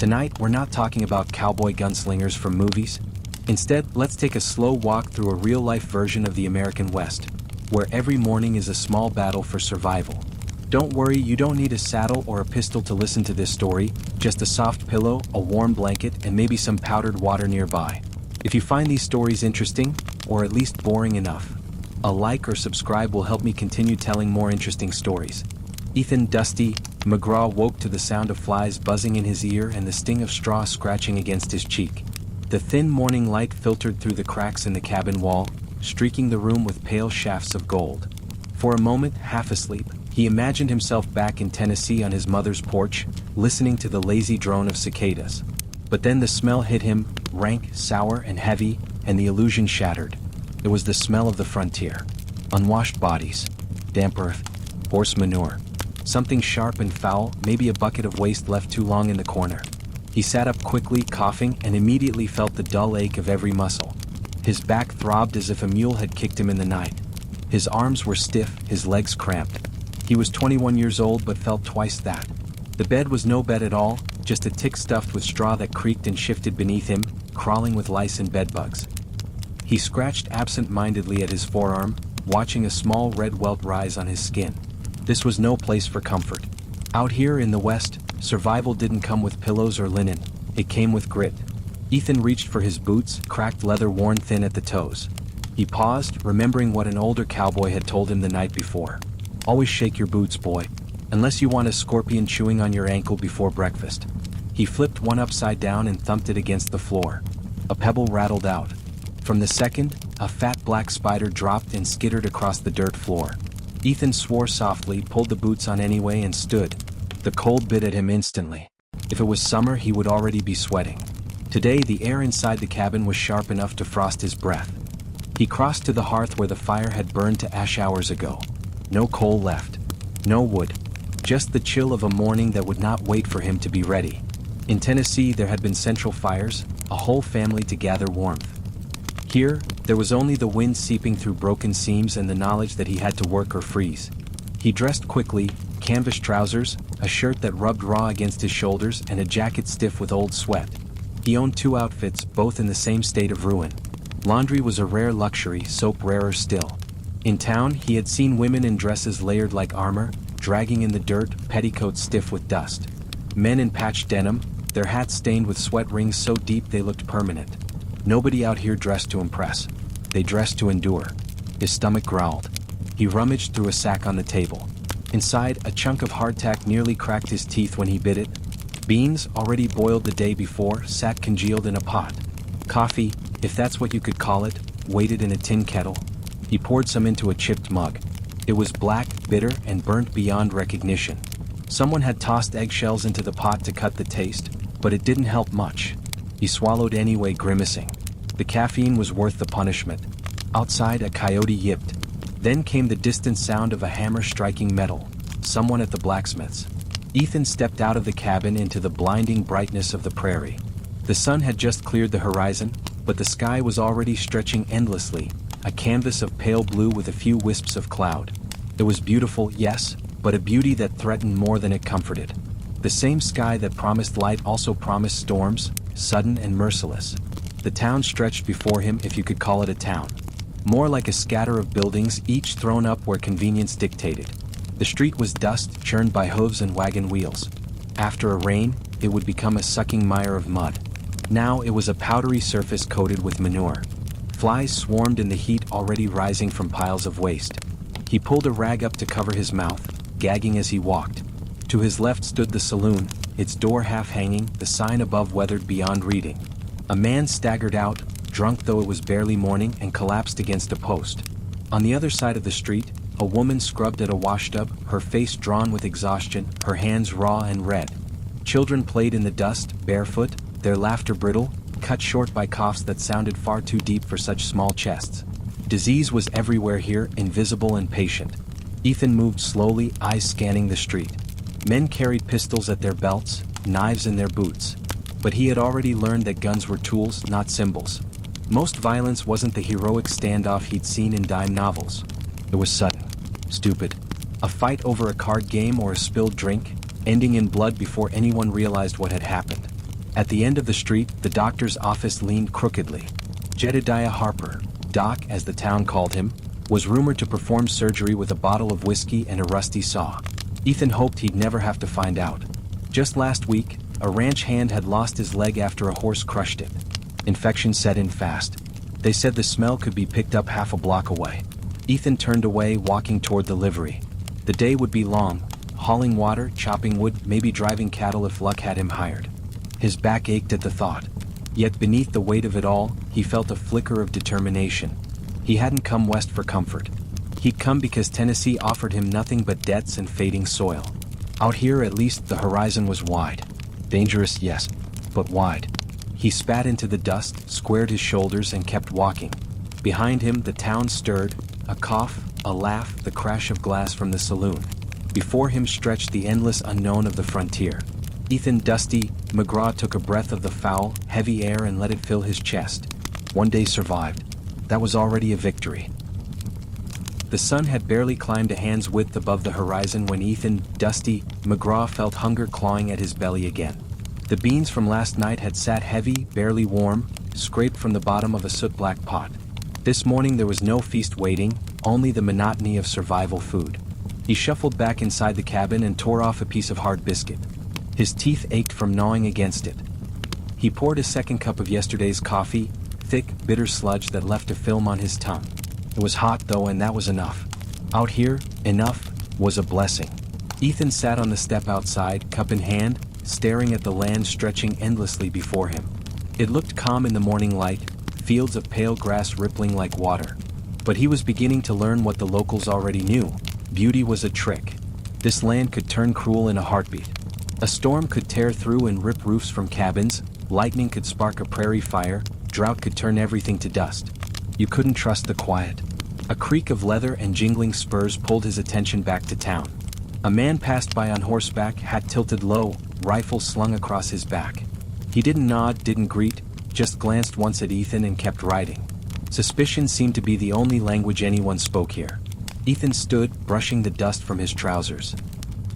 Tonight, we're not talking about cowboy gunslingers from movies. Instead, let's take a slow walk through a real-life version of the American West, where every morning is a small battle for survival. Don't worry, you don't need a saddle or a pistol to listen to this story, just a soft pillow, a warm blanket, and maybe some powdered water nearby. If you find these stories interesting, or at least boring enough, a like or subscribe will help me continue telling more interesting stories. Ethan Dusty McGraw woke to the sound of flies buzzing in his ear and the sting of straw scratching against his cheek. The thin morning light filtered through the cracks in the cabin wall, streaking the room with pale shafts of gold. For a moment, half asleep, he imagined himself back in Tennessee on his mother's porch, listening to the lazy drone of cicadas. But then the smell hit him, rank, sour, and heavy, and the illusion shattered. It was the smell of the frontier. Unwashed bodies, damp earth, horse manure. Something sharp and foul, maybe a bucket of waste left too long in the corner. He sat up quickly, coughing, and immediately felt the dull ache of every muscle. His back throbbed as if a mule had kicked him in the night. His arms were stiff, his legs cramped. He was 21 years old but felt twice that. The bed was no bed at all, just a tick stuffed with straw that creaked and shifted beneath him, crawling with lice and bedbugs. He scratched absent-mindedly at his forearm, watching a small red welt rise on his skin. This was no place for comfort. Out here in the West, survival didn't come with pillows or linen, it came with grit. Ethan reached for his boots, cracked leather worn thin at the toes. He paused, remembering what an older cowboy had told him the night before. Always shake your boots, boy. Unless you want a scorpion chewing on your ankle before breakfast. He flipped one upside down and thumped it against the floor. A pebble rattled out. From the second, a fat black spider dropped and skittered across the dirt floor. Ethan swore softly, pulled the boots on anyway and stood. The cold bit at him instantly. If it was summer, he would already be sweating. Today, the air inside the cabin was sharp enough to frost his breath. He crossed to the hearth where the fire had burned to ash hours ago. No coal left. No wood. Just the chill of a morning that would not wait for him to be ready. In Tennessee, there had been central fires, a whole family to gather warmth. Here, there was only the wind seeping through broken seams and the knowledge that he had to work or freeze. He dressed quickly, canvas trousers, a shirt that rubbed raw against his shoulders, and a jacket stiff with old sweat. He owned 2 outfits, both in the same state of ruin. Laundry was a rare luxury, soap rarer still. In town, he had seen women in dresses layered like armor, dragging in the dirt, petticoats stiff with dust. Men in patched denim, their hats stained with sweat rings so deep they looked permanent. Nobody out here dressed to impress. They dressed to endure. His stomach growled. He rummaged through a sack on the table. Inside, a chunk of hardtack nearly cracked his teeth when he bit it. Beans, already boiled the day before, sat congealed in a pot. Coffee, if that's what you could call it, waited in a tin kettle. He poured some into a chipped mug. It was black, bitter, and burnt beyond recognition. Someone had tossed eggshells into the pot to cut the taste, but it didn't help much. He swallowed anyway, grimacing. The caffeine was worth the punishment. Outside, a coyote yipped. Then came the distant sound of a hammer striking metal. Someone at the blacksmith's. Ethan stepped out of the cabin into the blinding brightness of the prairie. The sun had just cleared the horizon, but the sky was already stretching endlessly, a canvas of pale blue with a few wisps of cloud. It was beautiful, yes, but a beauty that threatened more than it comforted. The same sky that promised light also promised storms, sudden and merciless. The town stretched before him, if you could call it a town. More like a scatter of buildings, each thrown up where convenience dictated. The street was dust, churned by hooves and wagon wheels. After a rain, it would become a sucking mire of mud. Now it was a powdery surface coated with manure. Flies swarmed in the heat already rising from piles of waste. He pulled a rag up to cover his mouth, gagging as he walked. To his left stood the saloon, its door half hanging, the sign above weathered beyond reading. A man staggered out, drunk though it was barely morning, and collapsed against a post. On the other side of the street, a woman scrubbed at a washtub, her face drawn with exhaustion, her hands raw and red. Children played in the dust, barefoot, their laughter brittle, cut short by coughs that sounded far too deep for such small chests. Disease was everywhere here, invisible and patient. Ethan moved slowly, eyes scanning the street. Men carried pistols at their belts, knives in their boots. But he had already learned that guns were tools, not symbols. Most violence wasn't the heroic standoff he'd seen in dime novels. It was sudden, stupid. A fight over a card game or a spilled drink, ending in blood before anyone realized what had happened. At the end of the street, the doctor's office leaned crookedly. Jedediah Harper, Doc as the town called him, was rumored to perform surgery with a bottle of whiskey and a rusty saw. Ethan hoped he'd never have to find out. Just last week, a ranch hand had lost his leg after a horse crushed it. Infection set in fast. They said the smell could be picked up half a block away. Ethan turned away, walking toward the livery. The day would be long, hauling water, chopping wood, maybe driving cattle if luck had him hired. His back ached at the thought. Yet beneath the weight of it all, he felt a flicker of determination. He hadn't come west for comfort. He'd come because Tennessee offered him nothing but debts and fading soil. Out here at least the horizon was wide. Dangerous, yes, but wide. He spat into the dust, squared his shoulders, and kept walking. Behind him the town stirred, a cough, a laugh, the crash of glass from the saloon. Before him stretched the endless unknown of the frontier. Ethan Dusty McGraw took a breath of the foul, heavy air and let it fill his chest. One day survived. That was already a victory. The sun had barely climbed a hand's width above the horizon when Ethan Dusty McGraw felt hunger clawing at his belly again. The beans from last night had sat heavy, barely warm, scraped from the bottom of a soot-black pot. This morning there was no feast waiting, only the monotony of survival food. He shuffled back inside the cabin and tore off a piece of hard biscuit. His teeth ached from gnawing against it. He poured a second cup of yesterday's coffee, thick, bitter sludge that left a film on his tongue. It was hot though, and that was enough. Out here, enough was a blessing. Ethan sat on the step outside, cup in hand, staring at the land stretching endlessly before him. It looked calm in the morning light, fields of pale grass rippling like water. But he was beginning to learn what the locals already knew. Beauty was a trick. This land could turn cruel in a heartbeat. A storm could tear through and rip roofs from cabins, lightning could spark a prairie fire, drought could turn everything to dust. You couldn't trust the quiet. A creak of leather and jingling spurs pulled his attention back to town. A man passed by on horseback, hat tilted low, rifle slung across his back. He didn't nod, didn't greet, just glanced once at Ethan and kept riding. Suspicion seemed to be the only language anyone spoke here. Ethan stood, brushing the dust from his trousers.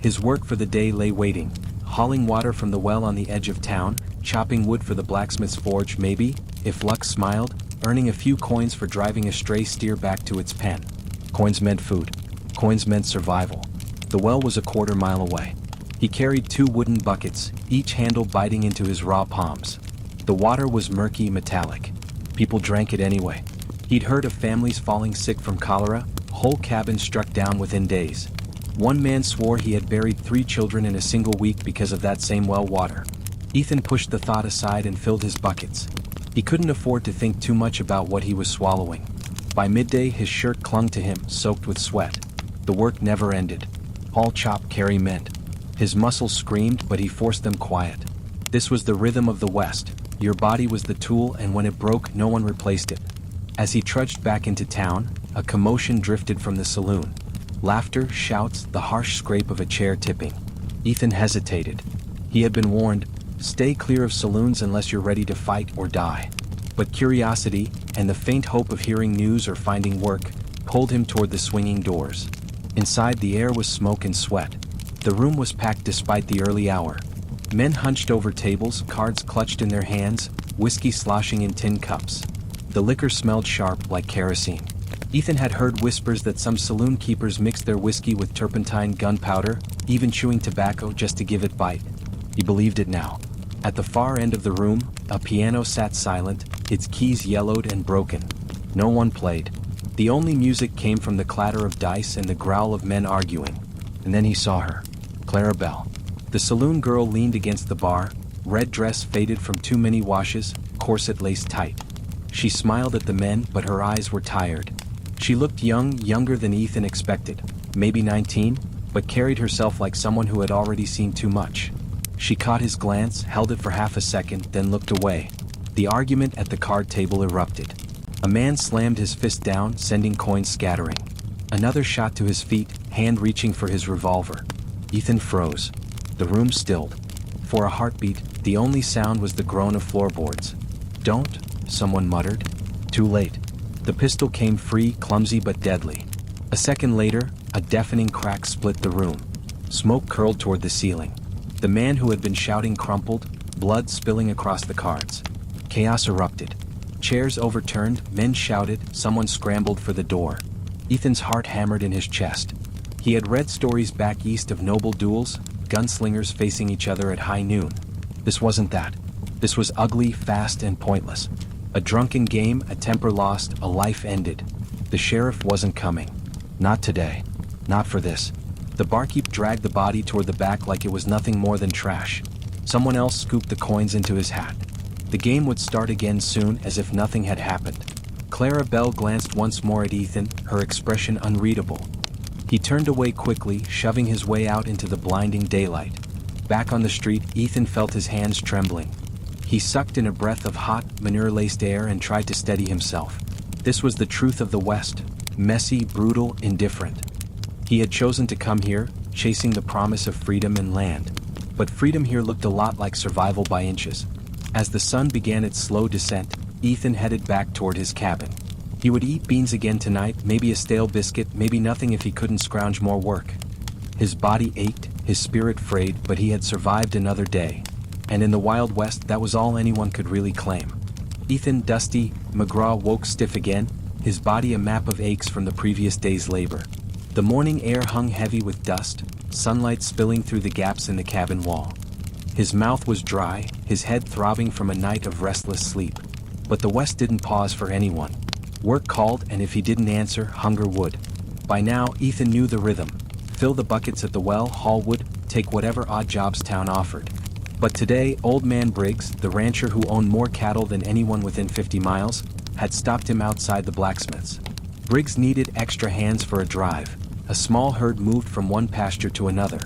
His work for the day lay waiting, hauling water from the well on the edge of town, chopping wood for the blacksmith's forge, maybe, if luck smiled, earning a few coins for driving a stray steer back to its pen. Coins meant food. Coins meant survival. The well was a quarter-mile away. He carried 2 wooden buckets, each handle biting into his raw palms. The water was murky, metallic. People drank it anyway. He'd heard of families falling sick from cholera, whole cabins struck down within days. One man swore he had buried 3 children in a single week because of that same well water. Ethan pushed the thought aside and filled his buckets. He couldn't afford to think too much about what he was swallowing. By midday his shirt clung to him, soaked with sweat. The work never ended. Haul, chop, carry meant. His muscles screamed, but he forced them quiet. This was the rhythm of the West. Your body was the tool, and when it broke, no one replaced it. As he trudged back into town, a commotion drifted from the saloon. Laughter, shouts, the harsh scrape of a chair tipping. Ethan hesitated. He had been warned, stay clear of saloons unless you're ready to fight or die. But curiosity, and the faint hope of hearing news or finding work, pulled him toward the swinging doors. Inside the air was smoke and sweat. The room was packed despite the early hour. Men hunched over tables, cards clutched in their hands, whiskey sloshing in tin cups. The liquor smelled sharp like kerosene. Ethan had heard whispers that some saloon keepers mixed their whiskey with turpentine, gunpowder, even chewing tobacco just to give it bite. He believed it now. At the far end of the room, a piano sat silent, its keys yellowed and broken. No one played. The only music came from the clatter of dice and the growl of men arguing. And then he saw her. Clara Bell. The saloon girl leaned against the bar, red dress faded from too many washes, corset laced tight. She smiled at the men, but her eyes were tired. She looked young, younger than Ethan expected, maybe 19, but carried herself like someone who had already seen too much. She caught his glance, held it for half a second, then looked away. The argument at the card table erupted. A man slammed his fist down, sending coins scattering. Another shot to his feet, hand reaching for his revolver. Ethan froze. The room stilled. For a heartbeat, the only sound was the groan of floorboards. "Don't," someone muttered. Too late. The pistol came free, clumsy but deadly. A second later, a deafening crack split the room. Smoke curled toward the ceiling. The man who had been shouting crumpled, blood spilling across the cards. Chaos erupted. Chairs overturned, men shouted, someone scrambled for the door. Ethan's heart hammered in his chest. He had read stories back east of noble duels, gunslingers facing each other at high noon. This wasn't that. This was ugly, fast, and pointless. A drunken game, a temper lost, a life ended. The sheriff wasn't coming. Not today. Not for this. The barkeep dragged the body toward the back like it was nothing more than trash. Someone else scooped the coins into his hat. The game would start again soon, as if nothing had happened. Clara Bell glanced once more at Ethan, her expression unreadable. He turned away quickly, shoving his way out into the blinding daylight. Back on the street, Ethan felt his hands trembling. He sucked in a breath of hot, manure-laced air and tried to steady himself. This was the truth of the West. Messy, brutal, indifferent. He had chosen to come here, chasing the promise of freedom and land. But freedom here looked a lot like survival by inches. As the sun began its slow descent, Ethan headed back toward his cabin. He would eat beans again tonight, maybe a stale biscuit, maybe nothing if he couldn't scrounge more work. His body ached, his spirit frayed, but he had survived another day. And in the Wild West, that was all anyone could really claim. Ethan Dusty McGraw woke stiff again, his body a map of aches from the previous day's labor. The morning air hung heavy with dust, sunlight spilling through the gaps in the cabin wall. His mouth was dry, his head throbbing from a night of restless sleep. But the West didn't pause for anyone. Work called, and if he didn't answer, hunger would. By now, Ethan knew the rhythm. Fill the buckets at the well, haul wood, take whatever odd jobs town offered. But today, old man Briggs, the rancher who owned more cattle than anyone within 50 miles, had stopped him outside the blacksmith's. Briggs needed extra hands for a drive. A small herd moved from one pasture to another.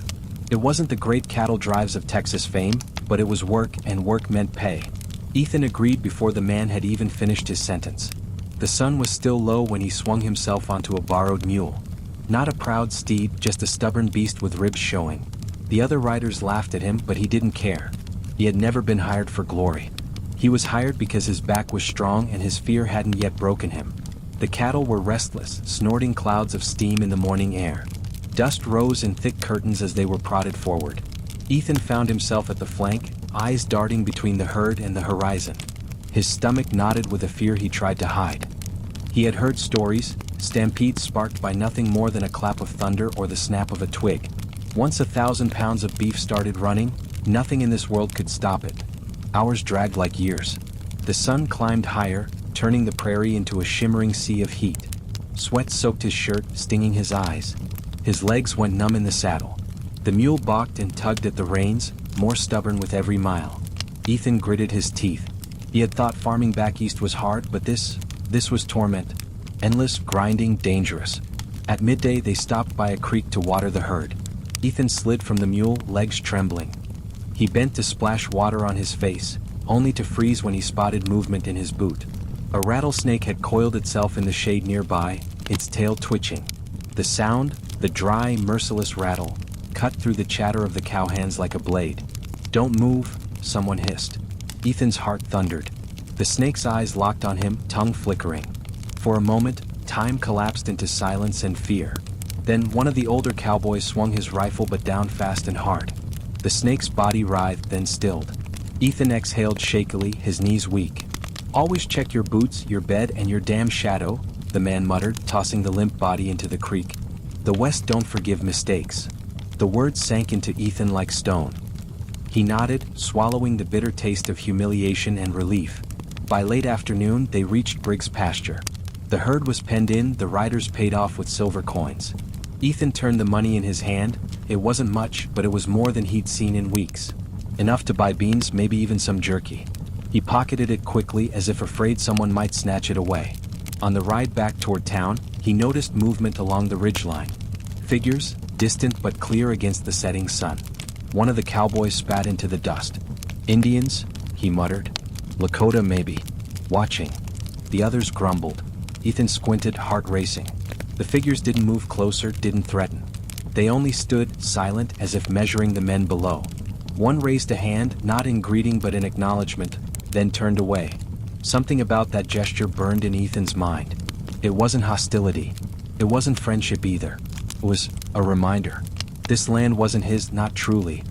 It wasn't the great cattle drives of Texas fame, but it was work, and work meant pay. Ethan agreed before the man had even finished his sentence. The sun was still low when he swung himself onto a borrowed mule. Not a proud steed, just a stubborn beast with ribs showing. The other riders laughed at him, but he didn't care. He had never been hired for glory. He was hired because his back was strong and his fear hadn't yet broken him. The cattle were restless, snorting clouds of steam in the morning air. Dust rose in thick curtains as they were prodded forward. Ethan found himself at the flank, eyes darting between the herd and the horizon. His stomach knotted with a fear he tried to hide. He had heard stories, stampedes sparked by nothing more than a clap of thunder or the snap of a twig. Once 1,000 pounds of beef started running, nothing in this world could stop it. Hours dragged like years. The sun climbed higher, turning the prairie into a shimmering sea of heat. Sweat soaked his shirt, stinging his eyes. His legs went numb in the saddle. The mule balked and tugged at the reins, more stubborn with every mile. Ethan gritted his teeth. He had thought farming back east was hard, but this was torment. Endless, grinding, dangerous. At midday they stopped by a creek to water the herd. Ethan slid from the mule, legs trembling. He bent to splash water on his face, only to freeze when he spotted movement in his boot. A rattlesnake had coiled itself in the shade nearby, its tail twitching. The sound, the dry, merciless rattle, cut through the chatter of the cowhands like a blade. "Don't move," someone hissed. Ethan's heart thundered. The snake's eyes locked on him, tongue flickering. For a moment, time collapsed into silence and fear. Then one of the older cowboys swung his rifle but down fast and hard. The snake's body writhed, then stilled. Ethan exhaled shakily, his knees weak. "Always check your boots, your bed, and your damn shadow," the man muttered, tossing the limp body into the creek. "The West don't forgive mistakes." The words sank into Ethan like stone. He nodded, swallowing the bitter taste of humiliation and relief. By late afternoon, they reached Briggs' pasture. The herd was penned in, the riders paid off with silver coins. Ethan turned the money in his hand. It wasn't much, but it was more than he'd seen in weeks. Enough to buy beans, maybe even some jerky. He pocketed it quickly, as if afraid someone might snatch it away. On the ride back toward town, he noticed movement along the ridgeline. Figures, distant but clear against the setting sun. One of the cowboys spat into the dust. "Indians," he muttered. "Lakota maybe. Watching." The others grumbled. Ethan squinted, heart racing. The figures didn't move closer, didn't threaten. They only stood, silent, as if measuring the men below. One raised a hand, not in greeting but in acknowledgement, then turned away. Something about that gesture burned in Ethan's mind. It wasn't hostility. It wasn't friendship either. It was a reminder. This land wasn't his, not truly.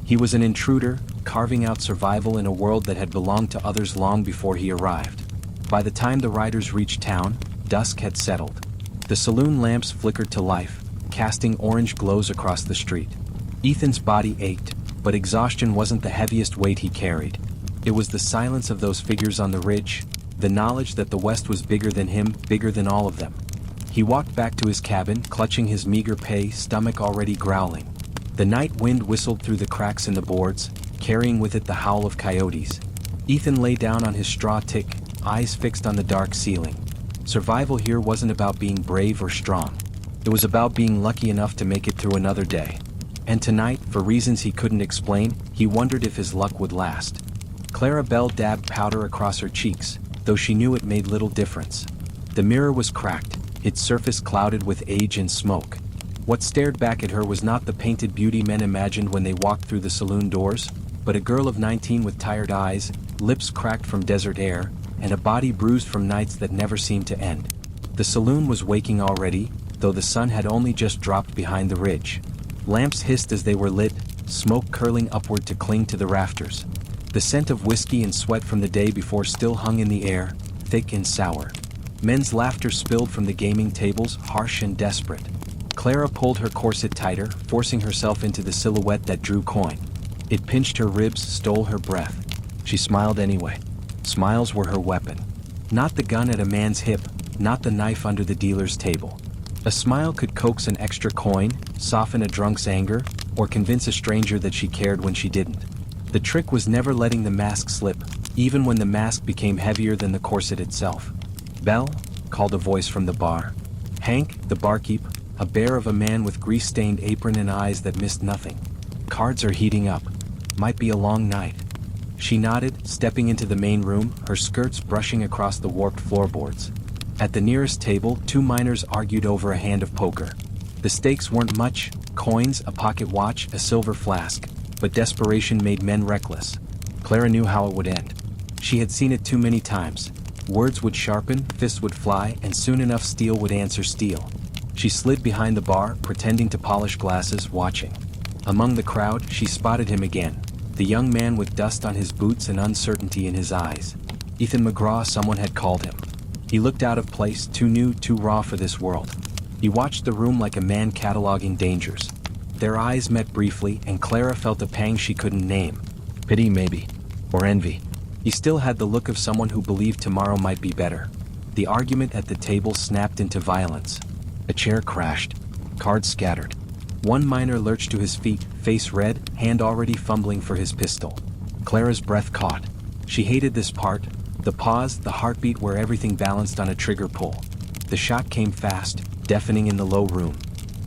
He was an intruder, carving out survival in a world that had belonged to others long before he arrived. By the time the riders reached town, dusk had settled. The saloon lamps flickered to life, casting orange glows across the street. Ethan's body ached, but exhaustion wasn't the heaviest weight he carried. It was the silence of those figures on the ridge, the knowledge that the West was bigger than him, bigger than all of them. He walked back to his cabin, clutching his meager pay, stomach already growling. The night wind whistled through the cracks in the boards, carrying with it the howl of coyotes. Ethan lay down on his straw tick, eyes fixed on the dark ceiling. Survival here wasn't about being brave or strong. It was about being lucky enough to make it through another day. And tonight, for reasons he couldn't explain, he wondered if his luck would last. Clara Belle dabbed powder across her cheeks, though she knew it made little difference. The mirror was cracked, its surface clouded with age and smoke. What stared back at her was not the painted beauty men imagined when they walked through the saloon doors, but a girl of 19 with tired eyes, lips cracked from desert air, and a body bruised from nights that never seemed to end. The saloon was waking already, though the sun had only just dropped behind the ridge. Lamps hissed as they were lit, smoke curling upward to cling to the rafters. The scent of whiskey and sweat from the day before still hung in the air, thick and sour. Men's laughter spilled from the gaming tables, harsh and desperate. Clara pulled her corset tighter, forcing herself into the silhouette that drew coin. It pinched her ribs, stole her breath. She smiled anyway. Smiles were her weapon. Not the gun at a man's hip, not the knife under the dealer's table. A smile could coax an extra coin, soften a drunk's anger, or convince a stranger that she cared when she didn't. The trick was never letting the mask slip, even when the mask became heavier than the corset itself. "Belle?" called a voice from the bar. Hank, the barkeep, a bear of a man with grease-stained apron and eyes that missed nothing. "Cards are heating up. Might be a long night." She nodded, stepping into the main room, her skirts brushing across the warped floorboards. At the nearest table, two miners argued over a hand of poker. The stakes weren't much: coins, a pocket watch, a silver flask. But desperation made men reckless. Clara knew how it would end. She had seen it too many times. Words would sharpen, fists would fly, and soon enough steel would answer steel. She slid behind the bar, pretending to polish glasses, watching. Among the crowd, she spotted him again, the young man with dust on his boots and uncertainty in his eyes. Ethan McGraw, someone had called him. He looked out of place, too new, too raw for this world. He watched the room like a man cataloging dangers. Their eyes met briefly, and Clara felt a pang she couldn't name. Pity, maybe. Or envy. He still had the look of someone who believed tomorrow might be better. The argument at the table snapped into violence. A chair crashed. Cards scattered. One miner lurched to his feet, face red, hand already fumbling for his pistol. Clara's breath caught. She hated this part. The pause, the heartbeat where everything balanced on a trigger pull. The shot came fast, deafening in the low room.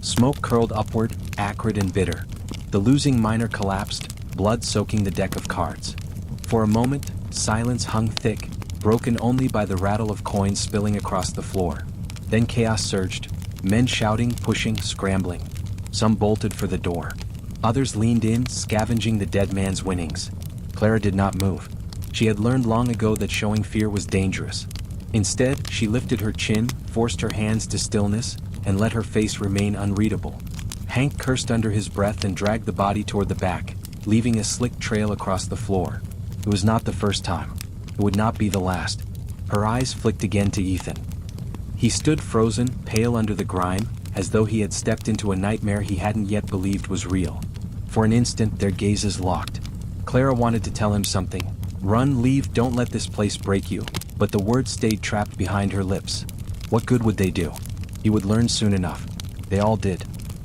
Smoke curled upward, acrid and bitter. The losing miner collapsed, blood soaking the deck of cards. For a moment, silence hung thick, broken only by the rattle of coins spilling across the floor. Then chaos surged, men shouting, pushing, scrambling. Some bolted for the door. Others leaned in, scavenging the dead man's winnings. Clara did not move. She had learned long ago that showing fear was dangerous. Instead, she lifted her chin, forced her hands to stillness, and let her face remain unreadable. Hank cursed under his breath and dragged the body toward the back, leaving a slick trail across the floor. It was not the first time. It would not be the last. Her eyes flicked again to Ethan. He stood frozen, pale under the grime, as though he had stepped into a nightmare he hadn't yet believed was real. For an instant, their gazes locked. Clara wanted to tell him something. Run, leave, don't let this place break you. But the words stayed trapped behind her lips. What good would they do? He would learn soon enough. They all did.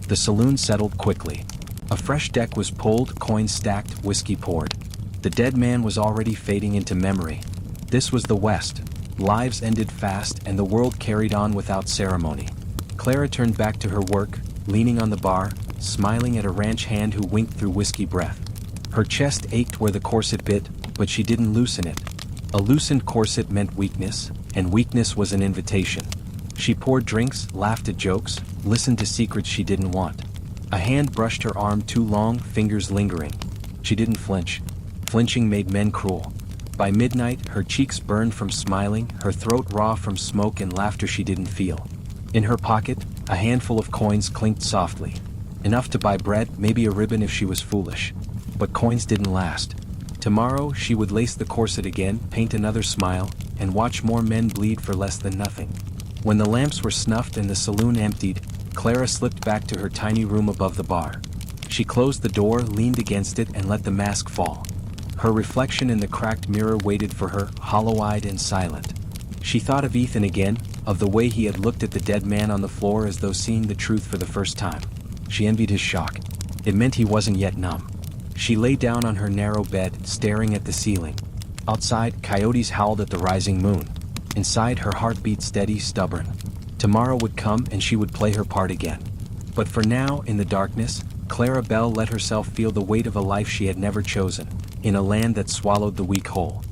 The saloon settled quickly. A fresh deck was pulled, coins stacked, whiskey poured. The dead man was already fading into memory. This was the West. Lives ended fast, and the world carried on without ceremony. Clara turned back to her work, leaning on the bar, smiling at a ranch hand who winked through whiskey breath. Her chest ached where the corset bit, but she didn't loosen it. A loosened corset meant weakness, and weakness was an invitation. She poured drinks, laughed at jokes, listened to secrets she didn't want. A hand brushed her arm too long, fingers lingering. She didn't flinch. Flinching made men cruel. By midnight, her cheeks burned from smiling, her throat raw from smoke and laughter she didn't feel. In her pocket, a handful of coins clinked softly. Enough to buy bread, maybe a ribbon if she was foolish. But coins didn't last. Tomorrow she would lace the corset again, paint another smile, and watch more men bleed for less than nothing. When the lamps were snuffed and the saloon emptied, Clara slipped back to her tiny room above the bar. She closed the door, leaned against it, and let the mask fall. Her reflection in the cracked mirror waited for her, hollow-eyed and silent. She thought of Ethan again, of the way he had looked at the dead man on the floor as though seeing the truth for the first time. She envied his shock. It meant he wasn't yet numb. She lay down on her narrow bed, staring at the ceiling. Outside, coyotes howled at the rising moon. Inside, her heart beat steady, stubborn. Tomorrow would come and she would play her part again. But for now, in the darkness, Clara Belle let herself feel the weight of a life she had never chosen, in a land that swallowed the weak whole.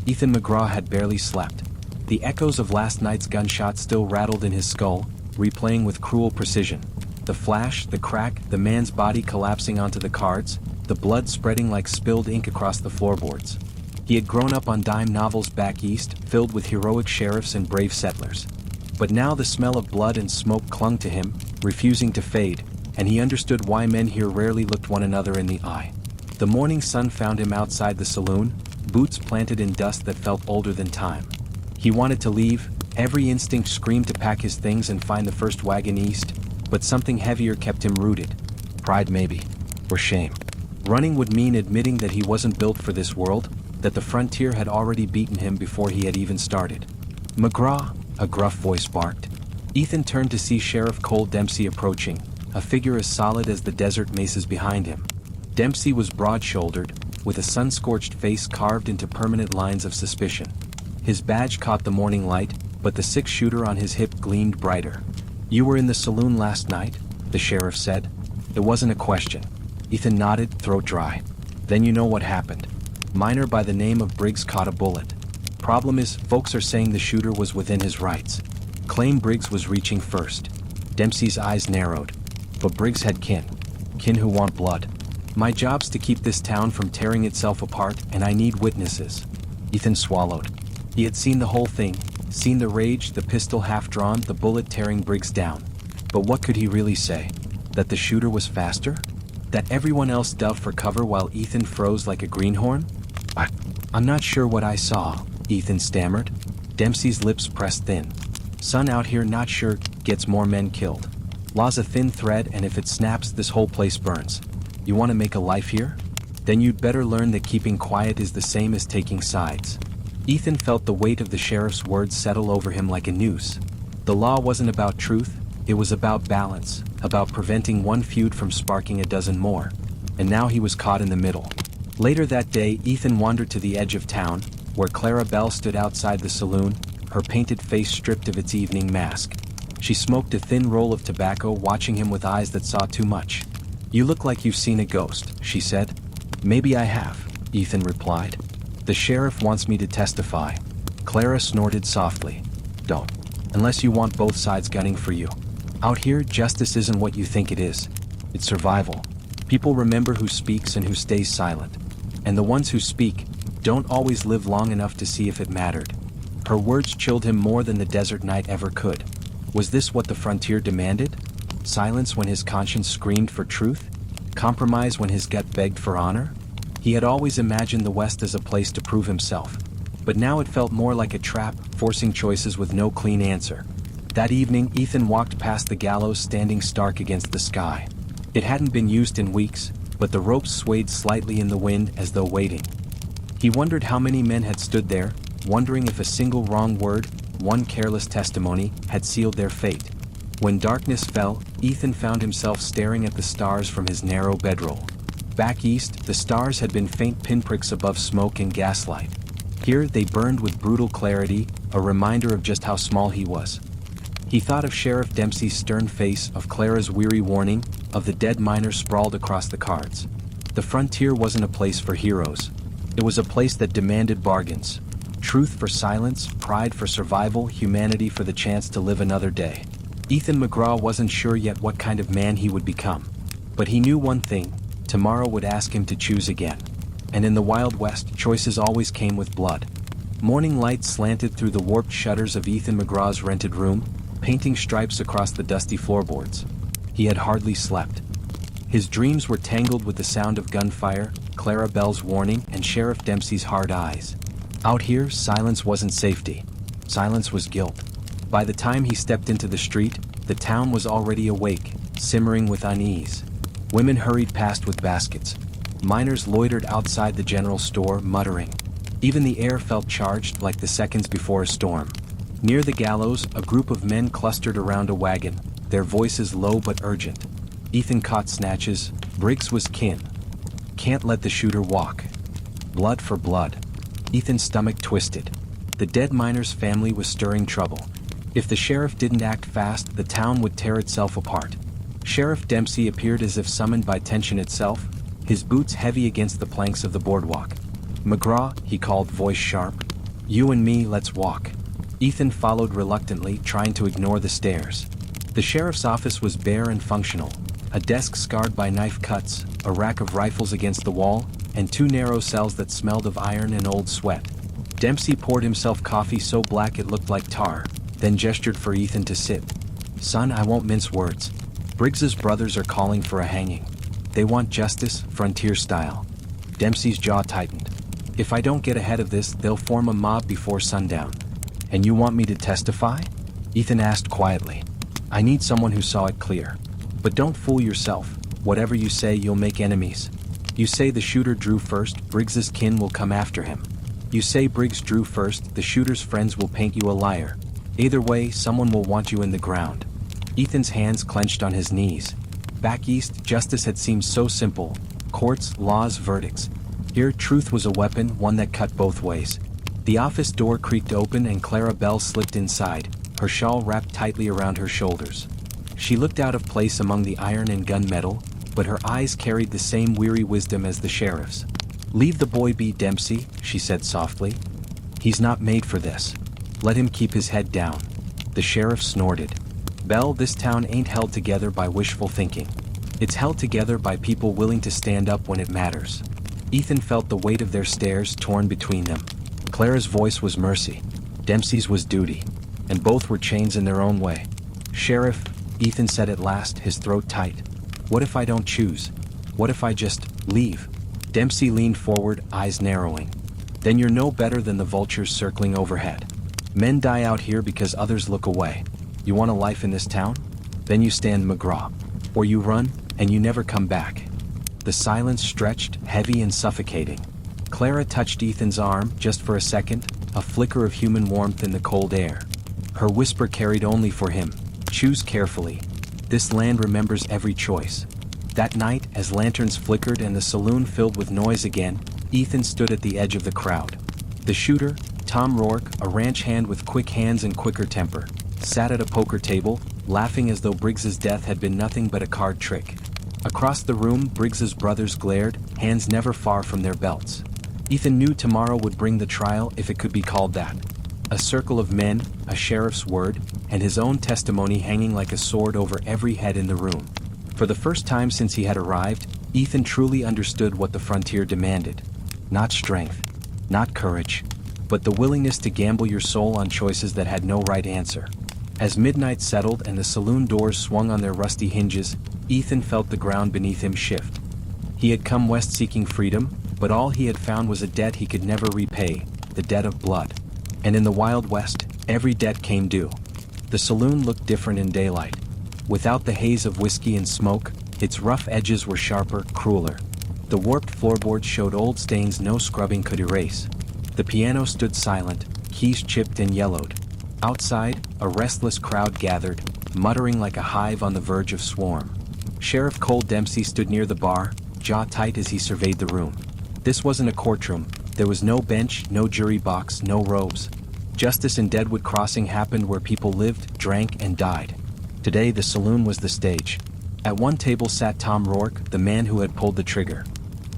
Ethan McGraw had barely slept. The echoes of last night's gunshots still rattled in his skull, replaying with cruel precision. The flash, the crack, the man's body collapsing onto the cards, the blood spreading like spilled ink across the floorboards. He had grown up on dime novels back east, filled with heroic sheriffs and brave settlers. But now the smell of blood and smoke clung to him, refusing to fade, and he understood why men here rarely looked one another in the eye. The morning sun found him outside the saloon, boots planted in dust that felt older than time. He wanted to leave, every instinct screamed to pack his things and find the first wagon east, but something heavier kept him rooted. Pride maybe, or shame. Running would mean admitting that he wasn't built for this world, that the frontier had already beaten him before he had even started. McGraw, a gruff voice barked. Ethan turned to see Sheriff Cole Dempsey approaching, a figure as solid as the desert mesas behind him. Dempsey was broad-shouldered, with a sun-scorched face carved into permanent lines of suspicion. His badge caught the morning light, but the six-shooter on his hip gleamed brighter. "You were in the saloon last night?" the sheriff said. It wasn't a question. Ethan nodded, throat dry. "Then you know what happened. Miner by the name of Briggs caught a bullet. Problem is, folks are saying the shooter was within his rights. Claim Briggs was reaching first." Dempsey's eyes narrowed. "But Briggs had kin. Kin who want blood. My job's to keep this town from tearing itself apart, and I need witnesses." Ethan swallowed. He had seen the whole thing, seen the rage, the pistol half drawn, the bullet tearing Briggs down. But what could he really say? That the shooter was faster? That everyone else dove for cover while Ethan froze like a greenhorn? I'm not sure what I saw," Ethan stammered. Dempsey's lips pressed thin. "Sun out here not sure gets more men killed. Law's a thin thread, and if it snaps, this whole place burns. You want to make a life here? Then you'd better learn that keeping quiet is the same as taking sides." Ethan felt the weight of the sheriff's words settle over him like a noose. The law wasn't about truth, it was about balance, about preventing one feud from sparking a dozen more. And now he was caught in the middle. Later that day, Ethan wandered to the edge of town, where Clara Belle stood outside the saloon, her painted face stripped of its evening mask. She smoked a thin roll of tobacco, watching him with eyes that saw too much. "You look like you've seen a ghost," she said. "Maybe I have," Ethan replied. "The sheriff wants me to testify." Clara snorted softly. "Don't. Unless you want both sides gunning for you. Out here, justice isn't what you think it is. It's survival. People remember who speaks and who stays silent. And the ones who speak don't always live long enough to see if it mattered." Her words chilled him more than the desert night ever could. Was this what the frontier demanded? Silence when his conscience screamed for truth? Compromise when his gut begged for honor? He had always imagined the West as a place to prove himself. But now it felt more like a trap, forcing choices with no clean answer. That evening, Ethan walked past the gallows standing stark against the sky. It hadn't been used in weeks, but the ropes swayed slightly in the wind as though waiting. He wondered how many men had stood there, wondering if a single wrong word, one careless testimony, had sealed their fate. When darkness fell, Ethan found himself staring at the stars from his narrow bedroll. Back east, the stars had been faint pinpricks above smoke and gaslight. Here they burned with brutal clarity, a reminder of just how small he was. He thought of Sheriff Dempsey's stern face, of Clara's weary warning, of the dead miner sprawled across the cards. The frontier wasn't a place for heroes. It was a place that demanded bargains. Truth for silence, pride for survival, humanity for the chance to live another day. Ethan McGraw wasn't sure yet what kind of man he would become. But he knew one thing: tomorrow would ask him to choose again. And in the Wild West, choices always came with blood. Morning light slanted through the warped shutters of Ethan McGraw's rented room, painting stripes across the dusty floorboards. He had hardly slept. His dreams were tangled with the sound of gunfire, Clara Belle's warning, and Sheriff Dempsey's hard eyes. Out here, silence wasn't safety. Silence was guilt. By the time he stepped into the street, the town was already awake, simmering with unease. Women hurried past with baskets. Miners loitered outside the general store, muttering. Even the air felt charged like the seconds before a storm. Near the gallows, a group of men clustered around a wagon, their voices low but urgent. Ethan caught snatches. Briggs was kin. Can't let the shooter walk. Blood for blood. Ethan's stomach twisted. The dead miner's family was stirring trouble. If the sheriff didn't act fast, the town would tear itself apart. Sheriff Dempsey appeared as if summoned by tension itself, his boots heavy against the planks of the boardwalk. "McGraw," he called, voice sharp. "You and me, let's walk." Ethan followed reluctantly, trying to ignore the stares. The sheriff's office was bare and functional. A desk scarred by knife cuts, a rack of rifles against the wall, and 2 narrow cells that smelled of iron and old sweat. Dempsey poured himself coffee so black it looked like tar, then gestured for Ethan to sit. "Son, I won't mince words. Briggs's brothers are calling for a hanging. They want justice, frontier style." Dempsey's jaw tightened. "If I don't get ahead of this, they'll form a mob before sundown." "And you want me to testify?" Ethan asked quietly. "I need someone who saw it clear. But don't fool yourself. Whatever you say, you'll make enemies. You say the shooter drew first, Briggs's kin will come after him. You say Briggs drew first, the shooter's friends will paint you a liar. Either way, someone will want you in the ground." Ethan's hands clenched on his knees. Back east, justice had seemed so simple. Courts, laws, verdicts. Here, truth was a weapon, one that cut both ways. The office door creaked open and Clara Bell slipped inside, her shawl wrapped tightly around her shoulders. She looked out of place among the iron and gunmetal, but her eyes carried the same weary wisdom as the sheriff's. "Leave the boy be, Dempsey," she said softly. "He's not made for this. Let him keep his head down." The sheriff snorted. "Bell, this town ain't held together by wishful thinking. It's held together by people willing to stand up when it matters." Ethan felt the weight of their stares torn between them. Clara's voice was mercy. Dempsey's was duty. And both were chains in their own way. "Sheriff," Ethan said at last, his throat tight. "What if I don't choose? What if I just leave?" Dempsey leaned forward, eyes narrowing. "Then you're no better than the vultures circling overhead. Men die out here because others look away. You want a life in this town? Then you stand McGraw. Or you run, and you never come back." The silence stretched, heavy and suffocating. Clara touched Ethan's arm, just for a second, a flicker of human warmth in the cold air. Her whisper carried only for him. "Choose carefully. This land remembers every choice." That night, as lanterns flickered and the saloon filled with noise again, Ethan stood at the edge of the crowd. The shooter, Tom Rourke, a ranch hand with quick hands and quicker temper, sat at a poker table, laughing as though Briggs's death had been nothing but a card trick. Across the room, Briggs's brothers glared, hands never far from their belts. Ethan knew tomorrow would bring the trial, if it could be called that. A circle of men, a sheriff's word, and his own testimony hanging like a sword over every head in the room. For the first time since he had arrived, Ethan truly understood what the frontier demanded. Not strength, not courage, but the willingness to gamble your soul on choices that had no right answer. As midnight settled and the saloon doors swung on their rusty hinges, Ethan felt the ground beneath him shift. He had come west seeking freedom, but all he had found was a debt he could never repay, the debt of blood. And in the Wild West, every debt came due. The saloon looked different in daylight. Without the haze of whiskey and smoke, its rough edges were sharper, crueler. The warped floorboards showed old stains no scrubbing could erase. The piano stood silent, keys chipped and yellowed. Outside, a restless crowd gathered, muttering like a hive on the verge of swarm. Sheriff Cole Dempsey stood near the bar, jaw tight as he surveyed the room. This wasn't a courtroom. There was no bench, no jury box, no robes. Justice in Deadwood Crossing happened where people lived, drank, and died. Today, the saloon was the stage. At one table sat Tom Rourke, the man who had pulled the trigger.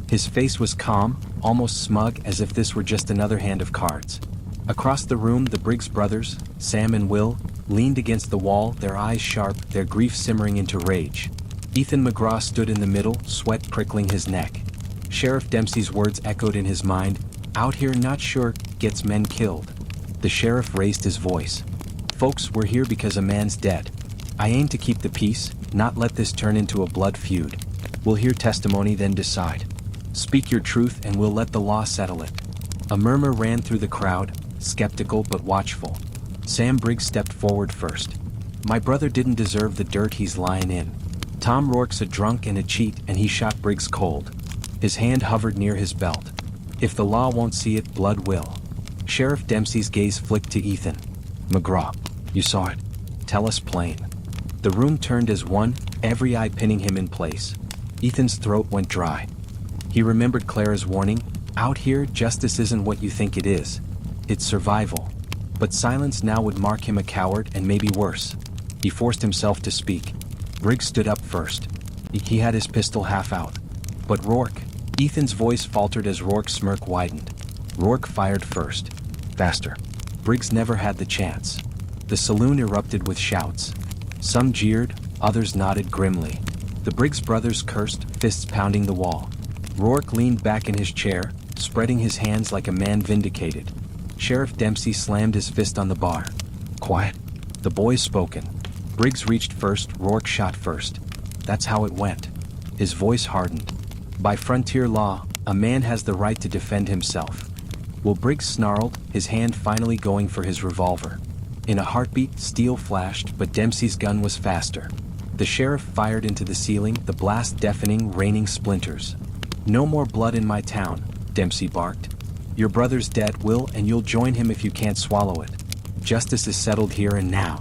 His face was calm, almost smug, as if this were just another hand of cards. Across the room, the Briggs brothers, Sam and Will, leaned against the wall, their eyes sharp, their grief simmering into rage. Ethan McGraw stood in the middle, sweat prickling his neck. Sheriff Dempsey's words echoed in his mind, "Out here not sure, gets men killed." The sheriff raised his voice. "Folks, we're here because a man's dead. I aim to keep the peace, not let this turn into a blood feud. We'll hear testimony then decide." Speak your truth and we'll let the law settle it. A murmur ran through the crowd, skeptical but watchful. Sam Briggs stepped forward first. My brother didn't deserve the dirt he's lying in. Tom Rourke's a drunk and a cheat and he shot Briggs cold. His hand hovered near his belt. If the law won't see it, blood will. Sheriff Dempsey's gaze flicked to Ethan. McGraw, you saw it. Tell us plain. The room turned as one, every eye pinning him in place. Ethan's throat went dry. He remembered Clara's warning, out here justice isn't what you think it is. It's survival. But silence now would mark him a coward and maybe worse. He forced himself to speak. Briggs stood up first. He had his pistol half out. But Rourke. Ethan's voice faltered as Rourke's smirk widened. Rourke fired first. Faster. Briggs never had the chance. The saloon erupted with shouts. Some jeered, others nodded grimly. The Briggs brothers cursed, fists pounding the wall. Rourke leaned back in his chair, spreading his hands like a man vindicated. Sheriff Dempsey slammed his fist on the bar. Quiet. The boy's spoken. Briggs reached first, Rourke shot first. That's how it went. His voice hardened. By frontier law, a man has the right to defend himself. Well, Briggs snarled, his hand finally going for his revolver. In a heartbeat, steel flashed, but Dempsey's gun was faster. The sheriff fired into the ceiling, the blast deafening, raining splinters. No more blood in my town, Dempsey barked. Your brother's dead, Will, and you'll join him if you can't swallow it. Justice is settled here and now.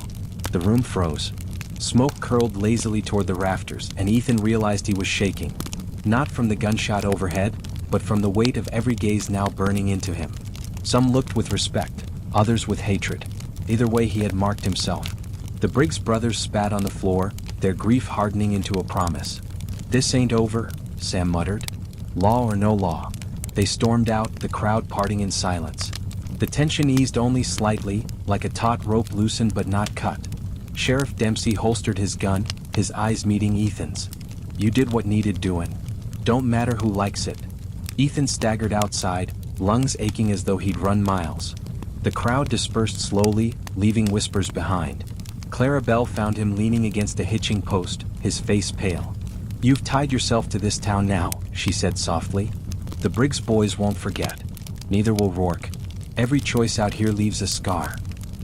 The room froze. Smoke curled lazily toward the rafters, and Ethan realized he was shaking. Not from the gunshot overhead, but from the weight of every gaze now burning into him. Some looked with respect, others with hatred. Either way, he had marked himself. The Briggs brothers spat on the floor, their grief hardening into a promise. This ain't over, Sam muttered. Law or no law. They stormed out, the crowd parting in silence. The tension eased only slightly, like a taut rope loosened but not cut. Sheriff Dempsey holstered his gun, his eyes meeting Ethan's. You did what needed doing. Don't matter who likes it. Ethan staggered outside, lungs aching as though he'd run miles. The crowd dispersed slowly, leaving whispers behind. Clara Bell found him leaning against a hitching post, his face pale. You've tied yourself to this town now, she said softly. The Briggs boys won't forget. Neither will Rourke. Every choice out here leaves a scar.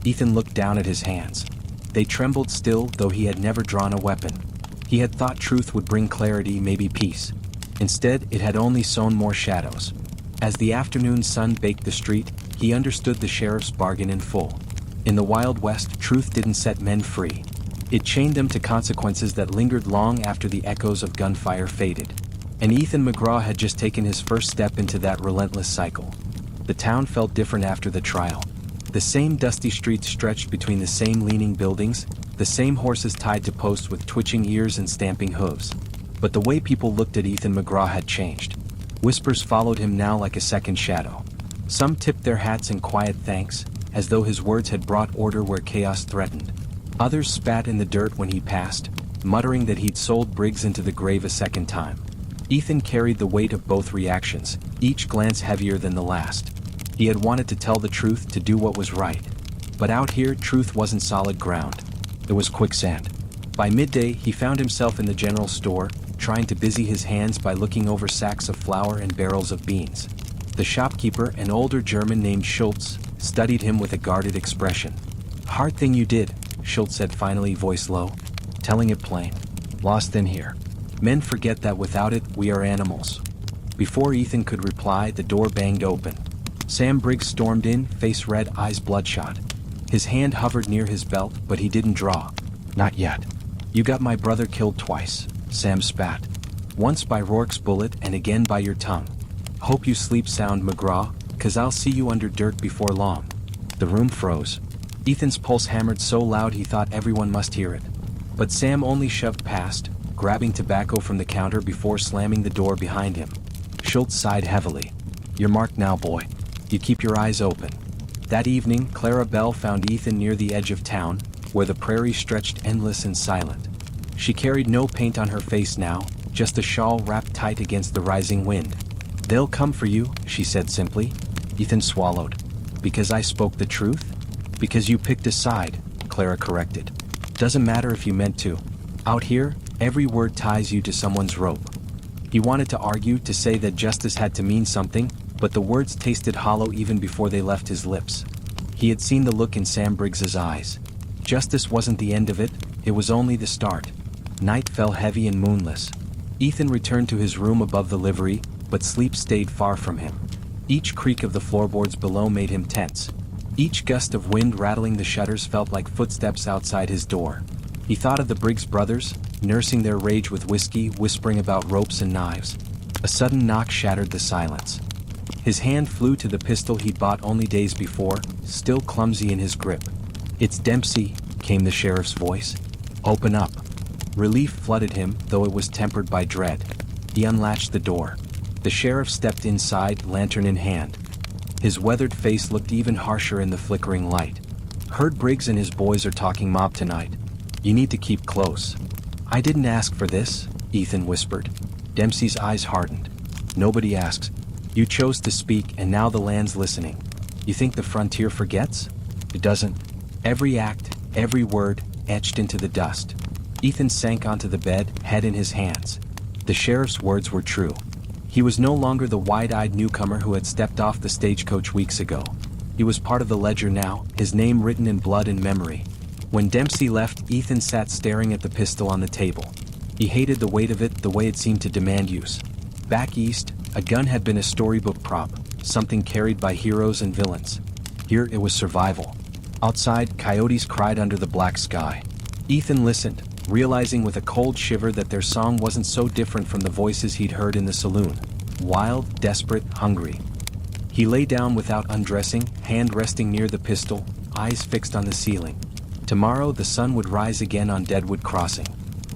Ethan looked down at his hands. They trembled still, though he had never drawn a weapon. He had thought truth would bring clarity, maybe peace. Instead, it had only sown more shadows. As the afternoon sun baked the street, he understood the sheriff's bargain in full. In the Wild West, truth didn't set men free. It chained them to consequences that lingered long after the echoes of gunfire faded. And Ethan McGraw had just taken his first step into that relentless cycle. The town felt different after the trial. The same dusty streets stretched between the same leaning buildings, the same horses tied to posts with twitching ears and stamping hooves. But the way people looked at Ethan McGraw had changed. Whispers followed him now like a second shadow. Some tipped their hats in quiet thanks, as though his words had brought order where chaos threatened. Others spat in the dirt when he passed, muttering that he'd sold Briggs into the grave a second time. Ethan carried the weight of both reactions, each glance heavier than the last. He had wanted to tell the truth, to do what was right. But out here, truth wasn't solid ground. It was quicksand. By midday, he found himself in the general store, trying to busy his hands by looking over sacks of flour and barrels of beans. The shopkeeper, an older German named Schultz, studied him with a guarded expression. Hard thing you did, Schultz said finally, voice low. Telling it plain. Lost in here. Men forget that without it, we are animals. Before Ethan could reply, the door banged open. Sam Briggs stormed in, face red, eyes bloodshot. His hand hovered near his belt, but he didn't draw. Not yet. You got my brother killed twice, Sam spat. Once by Rourke's bullet and again by your tongue. Hope you sleep sound, McGraw, 'cause I'll see you under dirt before long. The room froze. Ethan's pulse hammered so loud he thought everyone must hear it. But Sam only shoved past, grabbing tobacco from the counter before slamming the door behind him. Schultz sighed heavily. You're marked now, boy. You keep your eyes open. That evening, Clara Bell found Ethan near the edge of town, where the prairie stretched endless and silent. She carried no paint on her face now, just a shawl wrapped tight against the rising wind. They'll come for you, she said simply. Ethan swallowed. Because I spoke the truth? Because you picked a side, Clara corrected. Doesn't matter if you meant to. Out here, every word ties you to someone's rope. He wanted to argue, to say that justice had to mean something, but the words tasted hollow even before they left his lips. He had seen the look in Sam Briggs's eyes. Justice wasn't the end of it, it was only the start. Night fell heavy and moonless. Ethan returned to his room above the livery, but sleep stayed far from him. Each creak of the floorboards below made him tense. Each gust of wind rattling the shutters felt like footsteps outside his door. He thought of the Briggs brothers, nursing their rage with whiskey, whispering about ropes and knives. A sudden knock shattered the silence. His hand flew to the pistol he'd bought only days before, still clumsy in his grip. "It's Dempsey," came the sheriff's voice. "Open up." Relief flooded him, though it was tempered by dread. He unlatched the door. The sheriff stepped inside, lantern in hand. His weathered face looked even harsher in the flickering light. "Heard Briggs and his boys are talking mob tonight. You need to keep close." "I didn't ask for this," Ethan whispered. Dempsey's eyes hardened. "Nobody asks. You chose to speak, and now the land's listening. You think the frontier forgets? It doesn't." Every act, every word, etched into the dust. Ethan sank onto the bed, head in his hands. The sheriff's words were true. He was no longer the wide-eyed newcomer who had stepped off the stagecoach weeks ago. He was part of the ledger now, his name written in blood and memory. When Dempsey left, Ethan sat staring at the pistol on the table. He hated the weight of it, the way it seemed to demand use. Back east, a gun had been a storybook prop, something carried by heroes and villains. Here it was survival. Outside, coyotes cried under the black sky. Ethan listened, realizing with a cold shiver that their song wasn't so different from the voices he'd heard in the saloon. Wild, desperate, hungry. He lay down without undressing, hand resting near the pistol, eyes fixed on the ceiling. Tomorrow the sun would rise again on Deadwood Crossing.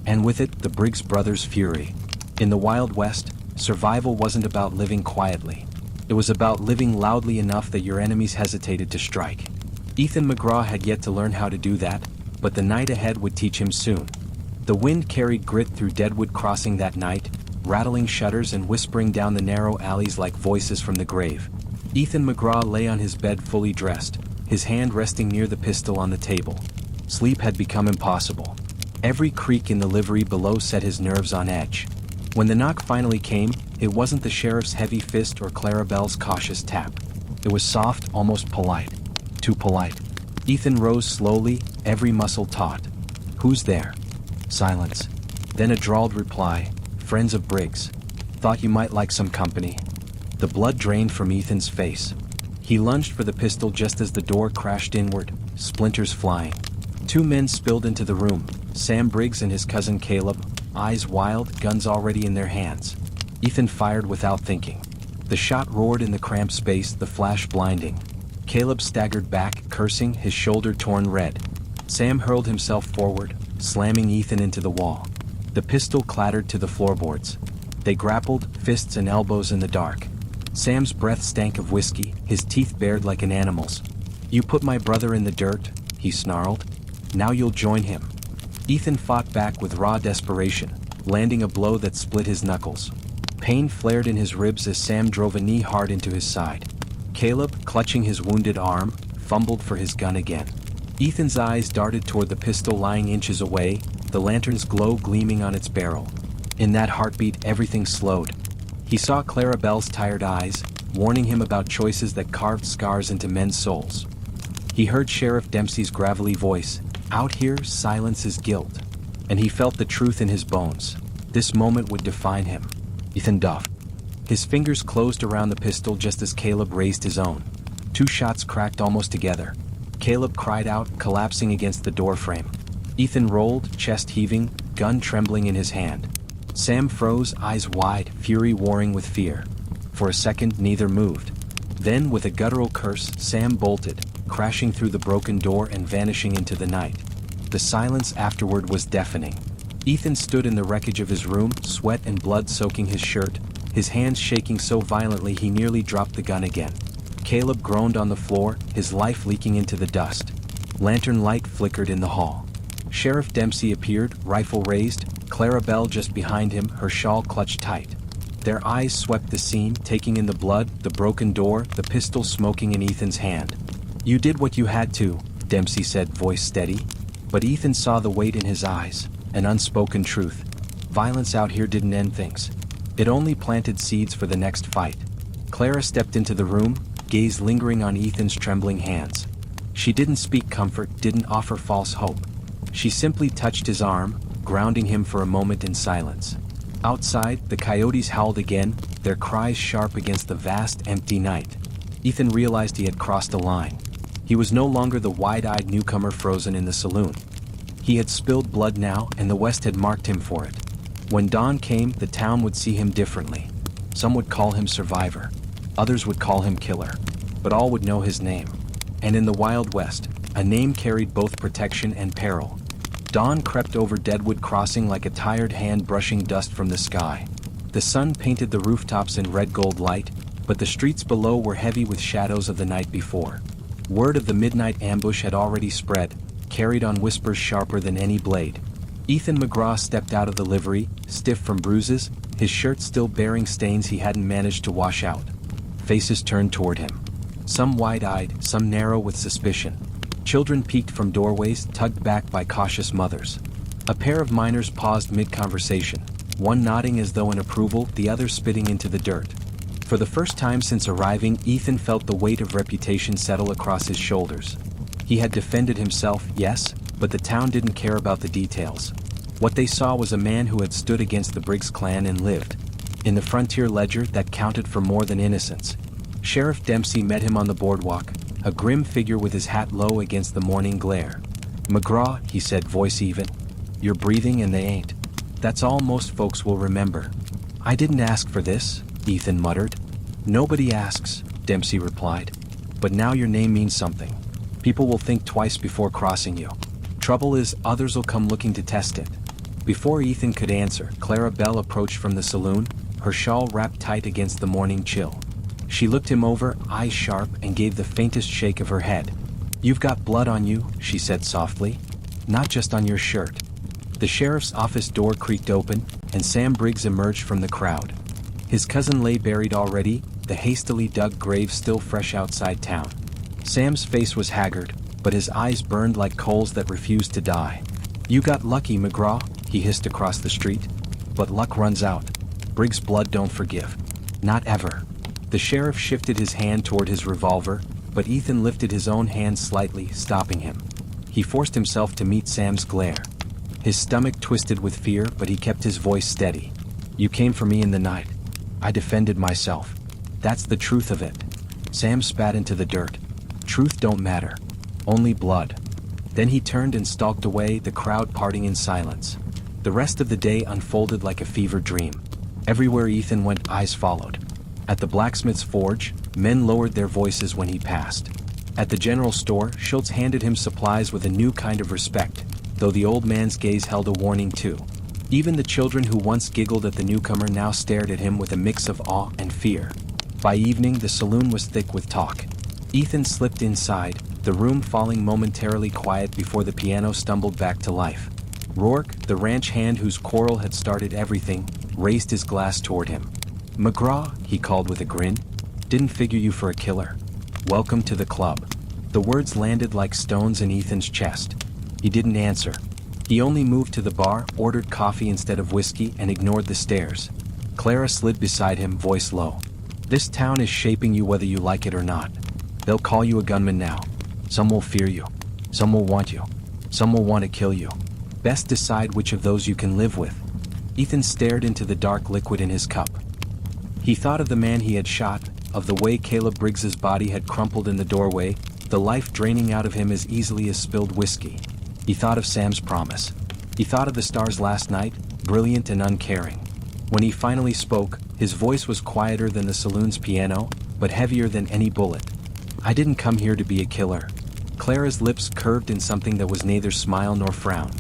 And with it, the Briggs brothers' fury. In the Wild West, survival wasn't about living quietly. It was about living loudly enough that your enemies hesitated to strike. Ethan McGraw had yet to learn how to do that, but the night ahead would teach him soon. The wind carried grit through Deadwood Crossing that night, rattling shutters and whispering down the narrow alleys like voices from the grave. Ethan McGraw lay on his bed fully dressed, his hand resting near the pistol on the table. Sleep had become impossible. Every creak in the livery below set his nerves on edge. When the knock finally came, it wasn't the sheriff's heavy fist or Clarabelle's cautious tap. It was soft, almost polite. Too polite. Ethan rose slowly, every muscle taut. "Who's there?" Silence. Then a drawled reply, "Friends of Briggs. Thought you might like some company." The blood drained from Ethan's face. He lunged for the pistol just as the door crashed inward, splinters flying. Two men spilled into the room, Sam Briggs and his cousin Caleb, eyes wild, guns already in their hands. Ethan fired without thinking. The shot roared in the cramped space, the flash blinding. Caleb staggered back, cursing, his shoulder torn red. Sam hurled himself forward, slamming Ethan into the wall. The pistol clattered to the floorboards. They grappled, fists and elbows in the dark. Sam's breath stank of whiskey, his teeth bared like an animal's. "You put my brother in the dirt," he snarled. "Now you'll join him." Ethan fought back with raw desperation, landing a blow that split his knuckles. Pain flared in his ribs as Sam drove a knee hard into his side. Caleb, clutching his wounded arm, fumbled for his gun again. Ethan's eyes darted toward the pistol lying inches away, the lantern's glow gleaming on its barrel. In that heartbeat, everything slowed. He saw Clarabelle's tired eyes, warning him about choices that carved scars into men's souls. He heard Sheriff Dempsey's gravelly voice, "Out here, silence is guilt." And he felt the truth in his bones. This moment would define him. Ethan duffed. His fingers closed around the pistol just as Caleb raised his own. Two shots cracked almost together. Caleb cried out, collapsing against the doorframe. Ethan rolled, chest heaving, gun trembling in his hand. Sam froze, eyes wide, fury warring with fear. For a second, neither moved. Then, with a guttural curse, Sam bolted, crashing through the broken door and vanishing into the night. The silence afterward was deafening. Ethan stood in the wreckage of his room, sweat and blood soaking his shirt, his hands shaking so violently he nearly dropped the gun again. Caleb groaned on the floor, his life leaking into the dust. Lantern light flickered in the hall. Sheriff Dempsey appeared, rifle raised, Clarabelle just behind him, her shawl clutched tight. Their eyes swept the scene, taking in the blood, the broken door, the pistol smoking in Ethan's hand. "You did what you had to," Dempsey said, voice steady. But Ethan saw the weight in his eyes, an unspoken truth. Violence out here didn't end things. It only planted seeds for the next fight. Clara stepped into the room, gaze lingering on Ethan's trembling hands. She didn't speak comfort, didn't offer false hope. She simply touched his arm, grounding him for a moment in silence. Outside, the coyotes howled again, their cries sharp against the vast, empty night. Ethan realized he had crossed a line. He was no longer the wide-eyed newcomer frozen in the saloon. He had spilled blood now, and the West had marked him for it. When dawn came, the town would see him differently. Some would call him survivor. Others would call him killer. But all would know his name. And in the Wild West, a name carried both protection and peril. Dawn crept over Deadwood Crossing like a tired hand brushing dust from the sky. The sun painted the rooftops in red-gold light, but the streets below were heavy with shadows of the night before. Word of the midnight ambush had already spread, carried on whispers sharper than any blade. Ethan McGraw stepped out of the livery, stiff from bruises, his shirt still bearing stains he hadn't managed to wash out. Faces turned toward him. Some wide-eyed, some narrow with suspicion. Children peeked from doorways, tugged back by cautious mothers. A pair of miners paused mid-conversation, one nodding as though in approval, the other spitting into the dirt. For the first time since arriving, Ethan felt the weight of reputation settle across his shoulders. He had defended himself, yes, but the town didn't care about the details. What they saw was a man who had stood against the Briggs clan and lived. In the frontier ledger, that counted for more than innocence. Sheriff Dempsey met him on the boardwalk, a grim figure with his hat low against the morning glare. "McGraw," he said, voice even. "You're breathing and they ain't. That's all most folks will remember." "I didn't ask for this," Ethan muttered. "Nobody asks," Dempsey replied. "But now your name means something. People will think twice before crossing you. Trouble is, others will come looking to test it." Before Ethan could answer, Clara Bell approached from the saloon, her shawl wrapped tight against the morning chill. She looked him over, eyes sharp, and gave the faintest shake of her head. "You've got blood on you," she said softly. "Not just on your shirt." The sheriff's office door creaked open, and Sam Briggs emerged from the crowd. His cousin lay buried already, the hastily dug grave still fresh outside town. Sam's face was haggard, but his eyes burned like coals that refused to die. "You got lucky, McGraw," he hissed across the street. "But luck runs out. Briggs' blood don't forgive. Not ever." The sheriff shifted his hand toward his revolver, but Ethan lifted his own hand slightly, stopping him. He forced himself to meet Sam's glare. His stomach twisted with fear, but he kept his voice steady. "You came for me in the night. I defended myself. That's the truth of it." Sam spat into the dirt. "Truth don't matter. Only blood." Then he turned and stalked away, the crowd parting in silence. The rest of the day unfolded like a fever dream. Everywhere Ethan went, eyes followed. At the blacksmith's forge, men lowered their voices when he passed. At the general store, Schultz handed him supplies with a new kind of respect, though the old man's gaze held a warning too. Even the children who once giggled at the newcomer now stared at him with a mix of awe and fear. By evening, the saloon was thick with talk. Ethan slipped inside, the room falling momentarily quiet before the piano stumbled back to life. Rourke, the ranch hand whose quarrel had started everything, raised his glass toward him. "McGraw," he called with a grin. "Didn't figure you for a killer. Welcome to the club." The words landed like stones in Ethan's chest. He didn't answer. He only moved to the bar, ordered coffee instead of whiskey, and ignored the stares. Clara slid beside him, voice low. "This town is shaping you whether you like it or not. They'll call you a gunman now. Some will fear you. Some will want you. Some will want to kill you. Best decide which of those you can live with." Ethan stared into the dark liquid in his cup. He thought of the man he had shot, of the way Caleb Briggs's body had crumpled in the doorway, the life draining out of him as easily as spilled whiskey. He thought of Sam's promise. He thought of the stars last night, brilliant and uncaring. When he finally spoke, his voice was quieter than the saloon's piano, but heavier than any bullet. "I didn't come here to be a killer." Clara's lips curved in something that was neither smile nor frown.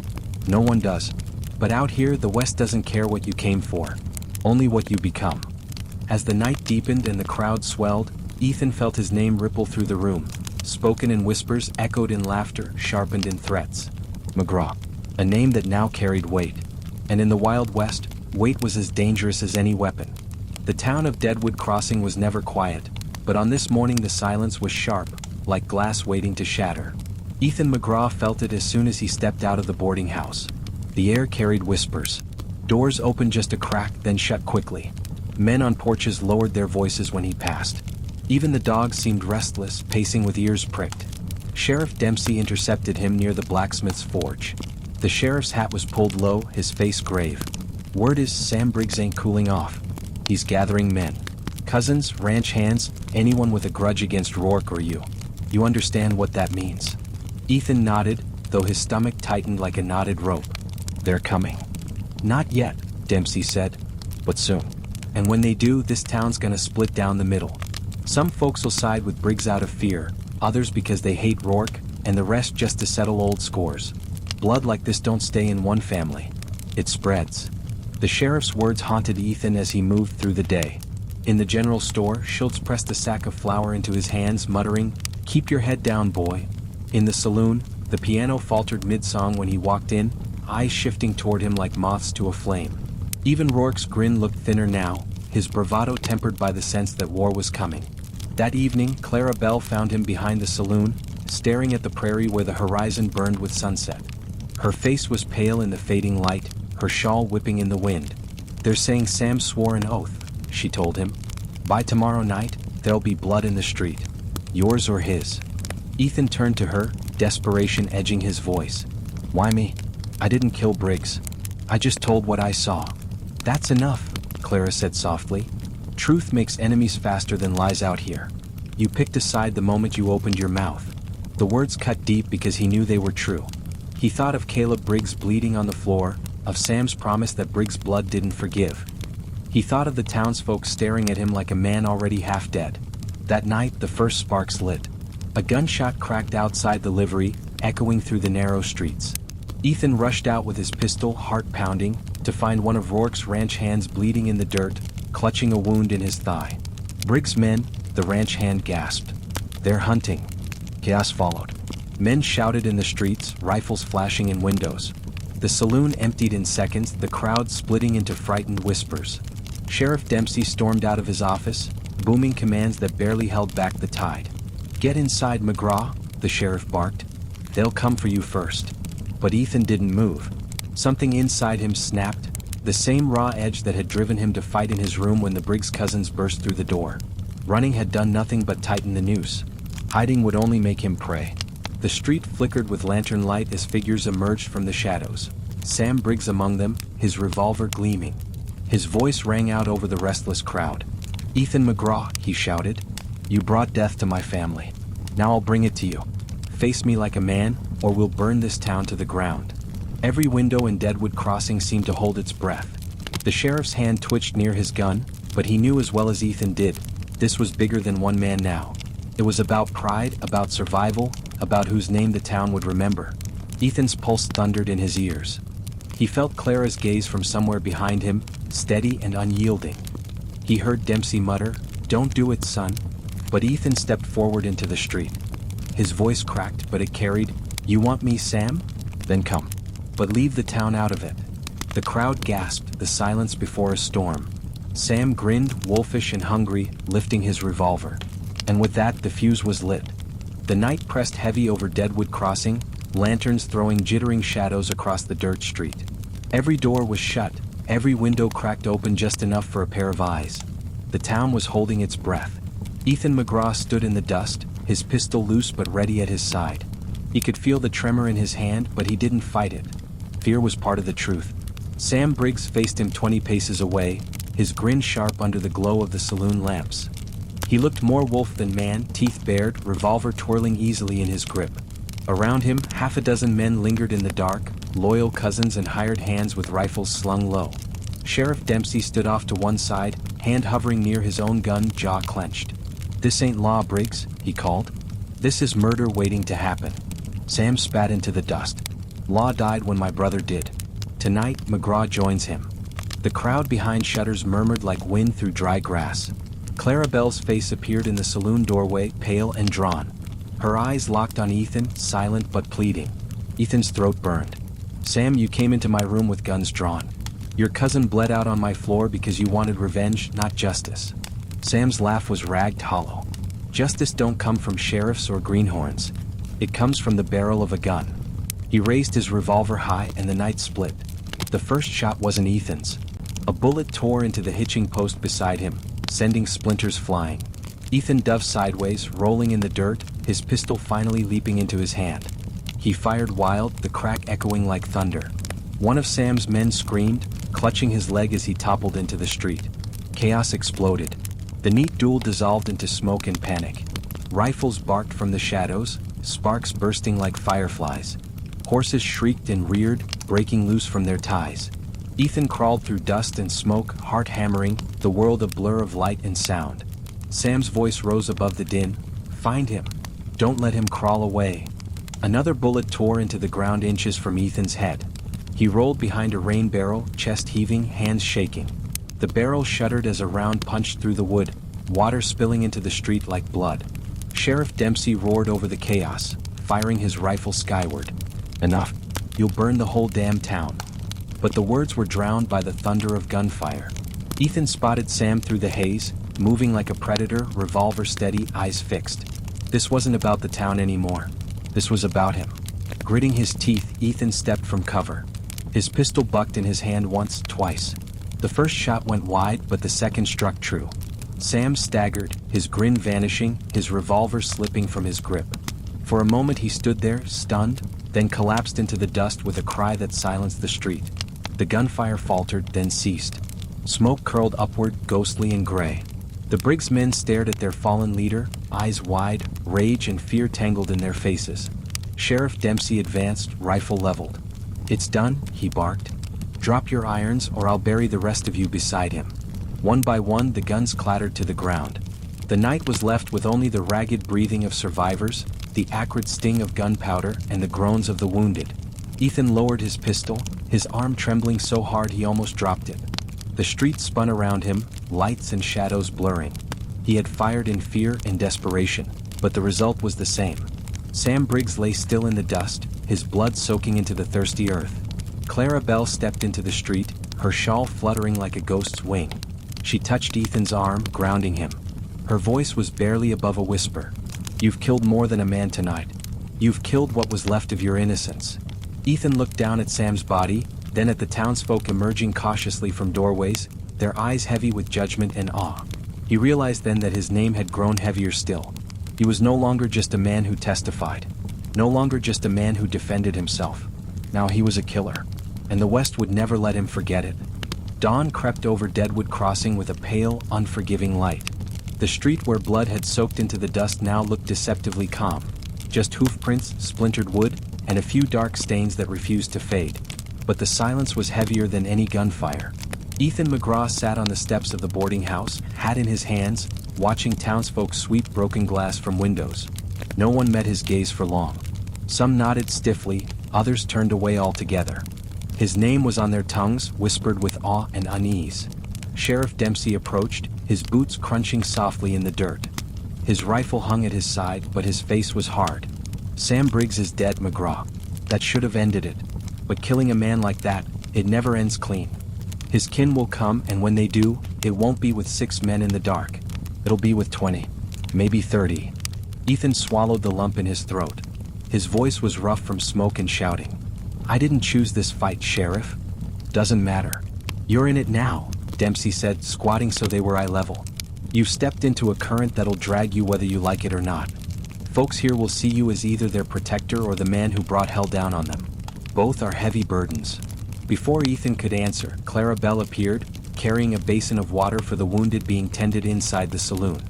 "No one does. But out here, the West doesn't care what you came for. Only what you become." As the night deepened and the crowd swelled, Ethan felt his name ripple through the room, spoken in whispers, echoed in laughter, sharpened in threats. McGraw. A name that now carried weight. And in the Wild West, weight was as dangerous as any weapon. The town of Deadwood Crossing was never quiet, but on this morning the silence was sharp, like glass waiting to shatter. Ethan McGraw felt it as soon as he stepped out of the boarding house. The air carried whispers. Doors opened just a crack, then shut quickly. Men on porches lowered their voices when he passed. Even the dogs seemed restless, pacing with ears pricked. Sheriff Dempsey intercepted him near the blacksmith's forge. The sheriff's hat was pulled low, his face grave. Word is Sam Briggs ain't cooling off. He's gathering men. Cousins, ranch hands, anyone with a grudge against Rourke or you. You understand what that means? Ethan nodded, though his stomach tightened like a knotted rope. They're coming. Not yet, Dempsey said, but soon. And when they do, this town's gonna split down the middle. Some folks will side with Briggs out of fear, others because they hate Rourke, and the rest just to settle old scores. Blood like this don't stay in one family. It spreads. The sheriff's words haunted Ethan as he moved through the day. In the general store, Schultz pressed a sack of flour into his hands, muttering, "Keep your head down, boy." In the saloon, the piano faltered mid-song when he walked in, eyes shifting toward him like moths to a flame. Even Rourke's grin looked thinner now, his bravado tempered by the sense that war was coming. That evening, Clara Bell found him behind the saloon, staring at the prairie where the horizon burned with sunset. Her face was pale in the fading light, her shawl whipping in the wind. "They're saying Sam swore an oath," she told him. "By tomorrow night, there'll be blood in the street. Yours or his." Ethan turned to her, desperation edging his voice. "Why me? I didn't kill Briggs. I just told what I saw." "That's enough," Clara said softly. "Truth makes enemies faster than lies out here. You picked a side the moment you opened your mouth." The words cut deep because he knew they were true. He thought of Caleb Briggs bleeding on the floor, of Sam's promise that Briggs' blood didn't forgive. He thought of the townsfolk staring at him like a man already half dead. That night, the first sparks lit. A gunshot cracked outside the livery, echoing through the narrow streets. Ethan rushed out with his pistol, heart pounding, to find one of Rourke's ranch hands bleeding in the dirt, clutching a wound in his thigh. "Briggs' men," the ranch hand gasped. "They're hunting." Chaos followed. Men shouted in the streets, rifles flashing in windows. The saloon emptied in seconds, the crowd splitting into frightened whispers. Sheriff Dempsey stormed out of his office, booming commands that barely held back the tide. "Get inside, McGraw," the sheriff barked. "They'll come for you first." But Ethan didn't move. Something inside him snapped, the same raw edge that had driven him to fight in his room when the Briggs cousins burst through the door. Running had done nothing but tighten the noose. Hiding would only make him prey. The street flickered with lantern light as figures emerged from the shadows. Sam Briggs among them, his revolver gleaming. His voice rang out over the restless crowd. "Ethan McGraw," he shouted. "You brought death to my family. Now I'll bring it to you. Face me like a man, or we'll burn this town to the ground." Every window in Deadwood Crossing seemed to hold its breath. The sheriff's hand twitched near his gun, but he knew as well as Ethan did, this was bigger than one man now. It was about pride, about survival, about whose name the town would remember. Ethan's pulse thundered in his ears. He felt Clara's gaze from somewhere behind him, steady and unyielding. He heard Dempsey mutter, "Don't do it, son." But Ethan stepped forward into the street. His voice cracked, but it carried, "You want me, Sam? Then come. But leave the town out of it." The crowd gasped, the silence before a storm. Sam grinned, wolfish and hungry, lifting his revolver. And with that, the fuse was lit. The night pressed heavy over Deadwood Crossing, lanterns throwing jittering shadows across the dirt street. Every door was shut, every window cracked open just enough for a pair of eyes. The town was holding its breath. Ethan McGraw stood in the dust, his pistol loose but ready at his side. He could feel the tremor in his hand, but he didn't fight it. Fear was part of the truth. Sam Briggs faced him 20 paces away, his grin sharp under the glow of the saloon lamps. He looked more wolf than man, teeth bared, revolver twirling easily in his grip. Around him, half a dozen men lingered in the dark, loyal cousins and hired hands with rifles slung low. Sheriff Dempsey stood off to one side, hand hovering near his own gun, jaw clenched. "This ain't law, Briggs," he called. "This is murder waiting to happen." Sam spat into the dust. "Law died when my brother did. Tonight, McGraw joins him." The crowd behind shutters murmured like wind through dry grass. Clara Bell's face appeared in the saloon doorway, pale and drawn. Her eyes locked on Ethan, silent but pleading. Ethan's throat burned. "Sam, you came into my room with guns drawn. Your cousin bled out on my floor because you wanted revenge, not justice." Sam's laugh was ragged hollow. "Justice don't come from sheriffs or greenhorns. It comes from the barrel of a gun." He raised his revolver high and the night split. The first shot wasn't Ethan's. A bullet tore into the hitching post beside him, sending splinters flying. Ethan dove sideways, rolling in the dirt, his pistol finally leaping into his hand. He fired wild, the crack echoing like thunder. One of Sam's men screamed, clutching his leg as he toppled into the street. Chaos exploded. The neat duel dissolved into smoke and panic. Rifles barked from the shadows, sparks bursting like fireflies. Horses shrieked and reared, breaking loose from their ties. Ethan crawled through dust and smoke, heart hammering, the world a blur of light and sound. Sam's voice rose above the din. Find him. Don't let him crawl away. Another bullet tore into the ground inches from Ethan's head. He rolled behind a rain barrel, chest heaving, hands shaking. The barrel shuddered as a round punched through the wood, water spilling into the street like blood. Sheriff Dempsey roared over the chaos, firing his rifle skyward. Enough. You'll burn the whole damn town. But the words were drowned by the thunder of gunfire. Ethan spotted Sam through the haze, moving like a predator, revolver steady, eyes fixed. This wasn't about the town anymore. This was about him. Gritting his teeth, Ethan stepped from cover. His pistol bucked in his hand once, twice. The first shot went wide, but the second struck true. Sam staggered, his grin vanishing, his revolver slipping from his grip. For a moment he stood there, stunned, then collapsed into the dust with a cry that silenced the street. The gunfire faltered, then ceased. Smoke curled upward, ghostly and gray. The Briggs men stared at their fallen leader, eyes wide, rage and fear tangled in their faces. Sheriff Dempsey advanced, rifle leveled. "It's done," he barked. "Drop your irons or I'll bury the rest of you beside him." One by one the guns clattered to the ground. The night was left with only the ragged breathing of survivors, the acrid sting of gunpowder and the groans of the wounded. Ethan lowered his pistol, his arm trembling so hard he almost dropped it. The street spun around him, lights and shadows blurring. He had fired in fear and desperation, but the result was the same. Sam Briggs lay still in the dust, his blood soaking into the thirsty earth. Clara Bell stepped into the street, her shawl fluttering like a ghost's wing. She touched Ethan's arm, grounding him. Her voice was barely above a whisper. "You've killed more than a man tonight. You've killed what was left of your innocence." Ethan looked down at Sam's body, then at the townsfolk emerging cautiously from doorways, their eyes heavy with judgment and awe. He realized then that his name had grown heavier still. He was no longer just a man who testified. No longer just a man who defended himself. Now he was a killer. And the West would never let him forget it. Dawn crept over Deadwood Crossing with a pale, unforgiving light. The street where blood had soaked into the dust now looked deceptively calm. Just hoofprints, splintered wood, and a few dark stains that refused to fade. But the silence was heavier than any gunfire. Ethan McGraw sat on the steps of the boarding house, hat in his hands, watching townsfolk sweep broken glass from windows. No one met his gaze for long. Some nodded stiffly, others turned away altogether. His name was on their tongues, whispered with awe and unease. Sheriff Dempsey approached, his boots crunching softly in the dirt. His rifle hung at his side, but his face was hard. "Sam Briggs is dead, McGraw. That should have ended it. But killing a man like that, it never ends clean. His kin will come, and when they do, it won't be with 6 men in the dark. It'll be with 20, maybe 30. Ethan swallowed the lump in his throat. His voice was rough from smoke and shouting. "I didn't choose this fight, Sheriff. Doesn't matter. You're in it now," Dempsey said, squatting so they were eye level. "You've stepped into a current that'll drag you whether you like it or not. Folks here will see you as either their protector or the man who brought hell down on them. Both are heavy burdens." Before Ethan could answer, Clara Bell appeared, carrying a basin of water for the wounded being tended inside the saloon.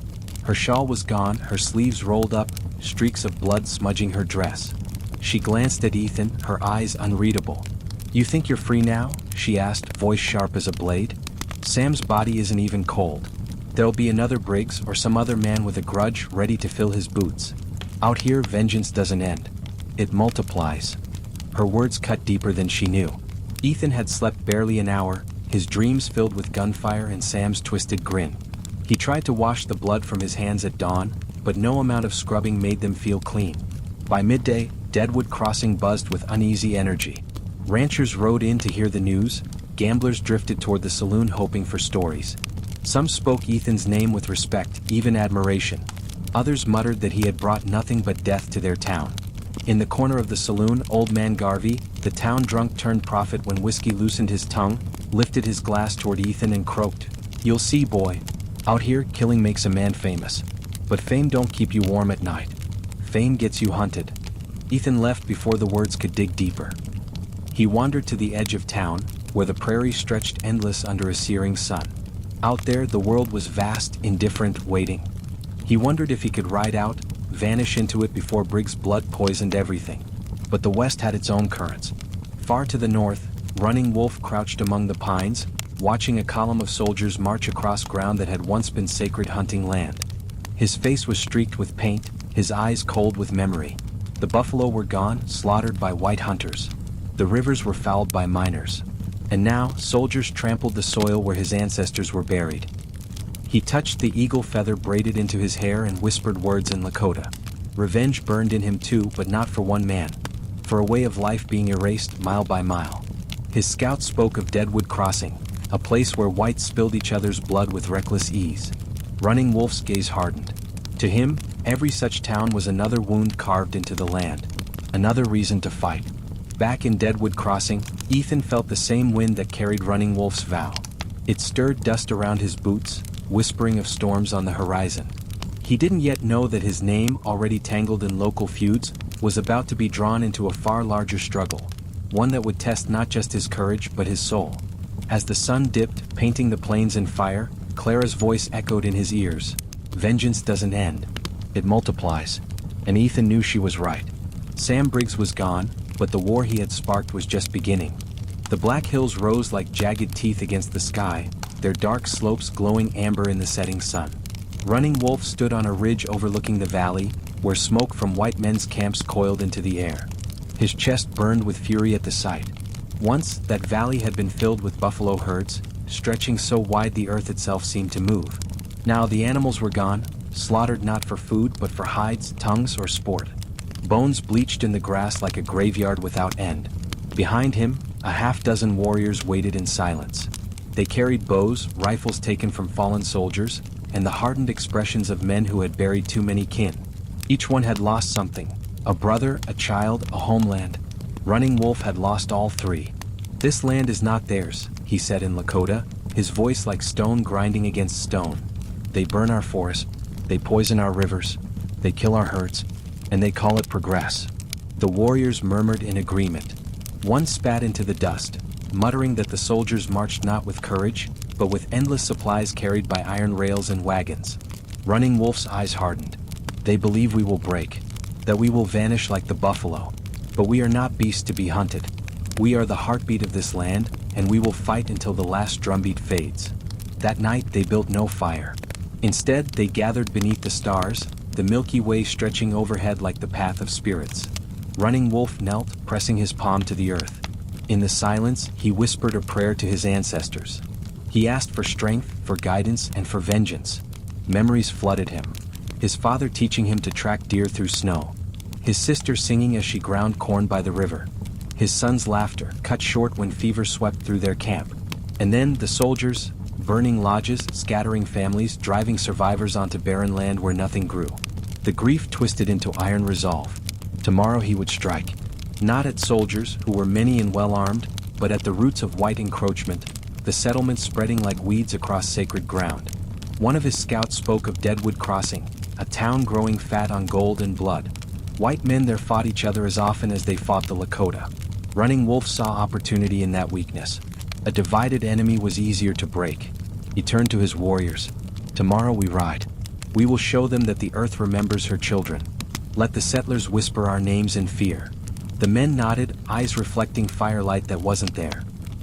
Her shawl was gone, her sleeves rolled up, streaks of blood smudging her dress. She glanced at Ethan, her eyes unreadable. "You think you're free now?" she asked, voice sharp as a blade. "Sam's body isn't even cold. There'll be another Briggs or some other man with a grudge ready to fill his boots. Out here, vengeance doesn't end. It multiplies." Her words cut deeper than she knew. Ethan had slept barely an hour, his dreams filled with gunfire and Sam's twisted grin. He tried to wash the blood from his hands at dawn, but no amount of scrubbing made them feel clean. By midday, Deadwood Crossing buzzed with uneasy energy. Ranchers rode in to hear the news, gamblers drifted toward the saloon hoping for stories. Some spoke Ethan's name with respect, even admiration. Others muttered that he had brought nothing but death to their town. In the corner of the saloon, Old Man Garvey, the town drunk turned prophet when whiskey loosened his tongue, lifted his glass toward Ethan and croaked, "You'll see, boy. Out here, killing makes a man famous. But fame don't keep you warm at night. Fame gets you hunted." Ethan left before the words could dig deeper. He wandered to the edge of town, where the prairie stretched endless under a searing sun. Out there, the world was vast, indifferent, waiting. He wondered if he could ride out, vanish into it before Briggs' blood poisoned everything. But the west had its own currents. Far to the north, Running Wolf crouched among the pines, watching a column of soldiers march across ground that had once been sacred hunting land. His face was streaked with paint, his eyes cold with memory. The buffalo were gone, slaughtered by white hunters. The rivers were fouled by miners. And now, soldiers trampled the soil where his ancestors were buried. He touched the eagle feather braided into his hair and whispered words in Lakota. Revenge burned in him too, but not for one man. For a way of life being erased mile by mile. His scouts spoke of Deadwood Crossing, a place where whites spilled each other's blood with reckless ease. Running Wolf's gaze hardened. To him, every such town was another wound carved into the land. Another reason to fight. Back in Deadwood Crossing, Ethan felt the same wind that carried Running Wolf's vow. It stirred dust around his boots, whispering of storms on the horizon. He didn't yet know that his name, already tangled in local feuds, was about to be drawn into a far larger struggle, one that would test not just his courage but his soul. As the sun dipped, painting the plains in fire, Clara's voice echoed in his ears. Vengeance doesn't end. It multiplies. And Ethan knew she was right. Sam Briggs was gone, but the war he had sparked was just beginning. The Black Hills rose like jagged teeth against the sky, their dark slopes glowing amber in the setting sun. Running Wolf stood on a ridge overlooking the valley, where smoke from white men's camps coiled into the air. His chest burned with fury at the sight. Once, that valley had been filled with buffalo herds, stretching so wide the earth itself seemed to move. Now the animals were gone, slaughtered not for food but for hides, tongues, or sport. Bones bleached in the grass like a graveyard without end. Behind him, a half-dozen warriors waited in silence. They carried bows, rifles taken from fallen soldiers, and the hardened expressions of men who had buried too many kin. Each one had lost something: a brother, a child, a homeland. Running Wolf had lost all three. "This land is not theirs," he said in Lakota, his voice like stone grinding against stone. "They burn our forests, they poison our rivers, they kill our herds, and they call it progress." The warriors murmured in agreement. One spat into the dust, muttering that the soldiers marched not with courage, but with endless supplies carried by iron rails and wagons. Running Wolf's eyes hardened. "They believe we will break, that we will vanish like the buffalo. But we are not beasts to be hunted. We are the heartbeat of this land, and we will fight until the last drumbeat fades." That night they built no fire. Instead, they gathered beneath the stars, the Milky Way stretching overhead like the path of spirits. Running Wolf knelt, pressing his palm to the earth. In the silence, he whispered a prayer to his ancestors. He asked for strength, for guidance, and for vengeance. Memories flooded him. His father teaching him to track deer through snow. His sister singing as she ground corn by the river. His son's laughter, cut short when fever swept through their camp. And then the soldiers, burning lodges, scattering families, driving survivors onto barren land where nothing grew. The grief twisted into iron resolve. Tomorrow he would strike. Not at soldiers, who were many and well-armed, but at the roots of white encroachment, the settlements spreading like weeds across sacred ground. One of his scouts spoke of Deadwood Crossing, a town growing fat on gold and blood. White men there fought each other as often as they fought the Lakota. Running Wolf saw opportunity in that weakness. A divided enemy was easier to break. He turned to his warriors. "Tomorrow we ride. We will show them that the earth remembers her children. Let the settlers whisper our names in fear." The men nodded, eyes reflecting firelight that wasn't there.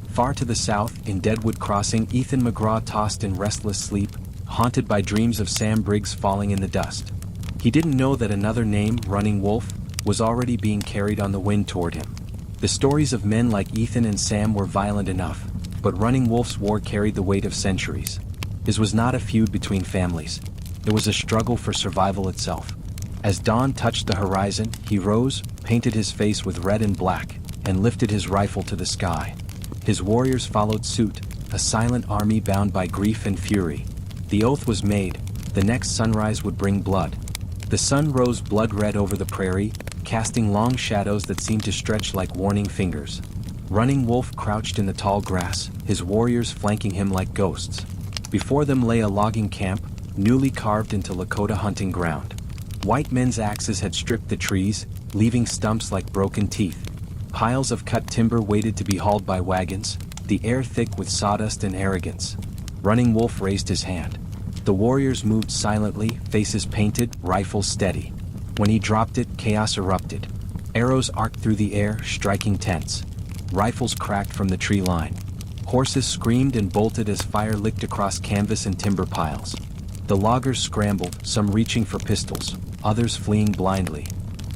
Far to the south, in Deadwood Crossing, Ethan McGraw tossed in restless sleep, haunted by dreams of Sam Briggs falling in the dust. He didn't know that another name, Running Wolf, was already being carried on the wind toward him. The stories of men like Ethan and Sam were violent enough, but Running Wolf's war carried the weight of centuries. His was not a feud between families. It was a struggle for survival itself. As dawn touched the horizon, he rose, painted his face with red and black, and lifted his rifle to the sky. His warriors followed suit, a silent army bound by grief and fury. The oath was made: the next sunrise would bring blood. The sun rose blood-red over the prairie, casting long shadows that seemed to stretch like warning fingers. Running Wolf crouched in the tall grass, his warriors flanking him like ghosts. Before them lay a logging camp, newly carved into Lakota hunting ground. White men's axes had stripped the trees, leaving stumps like broken teeth. Piles of cut timber waited to be hauled by wagons, the air thick with sawdust and arrogance. Running Wolf raised his hand. The warriors moved silently, faces painted, rifles steady. When he dropped it, chaos erupted. Arrows arced through the air, striking tents. Rifles cracked from the tree line. Horses screamed and bolted as fire licked across canvas and timber piles. The loggers scrambled, some reaching for pistols, others fleeing blindly.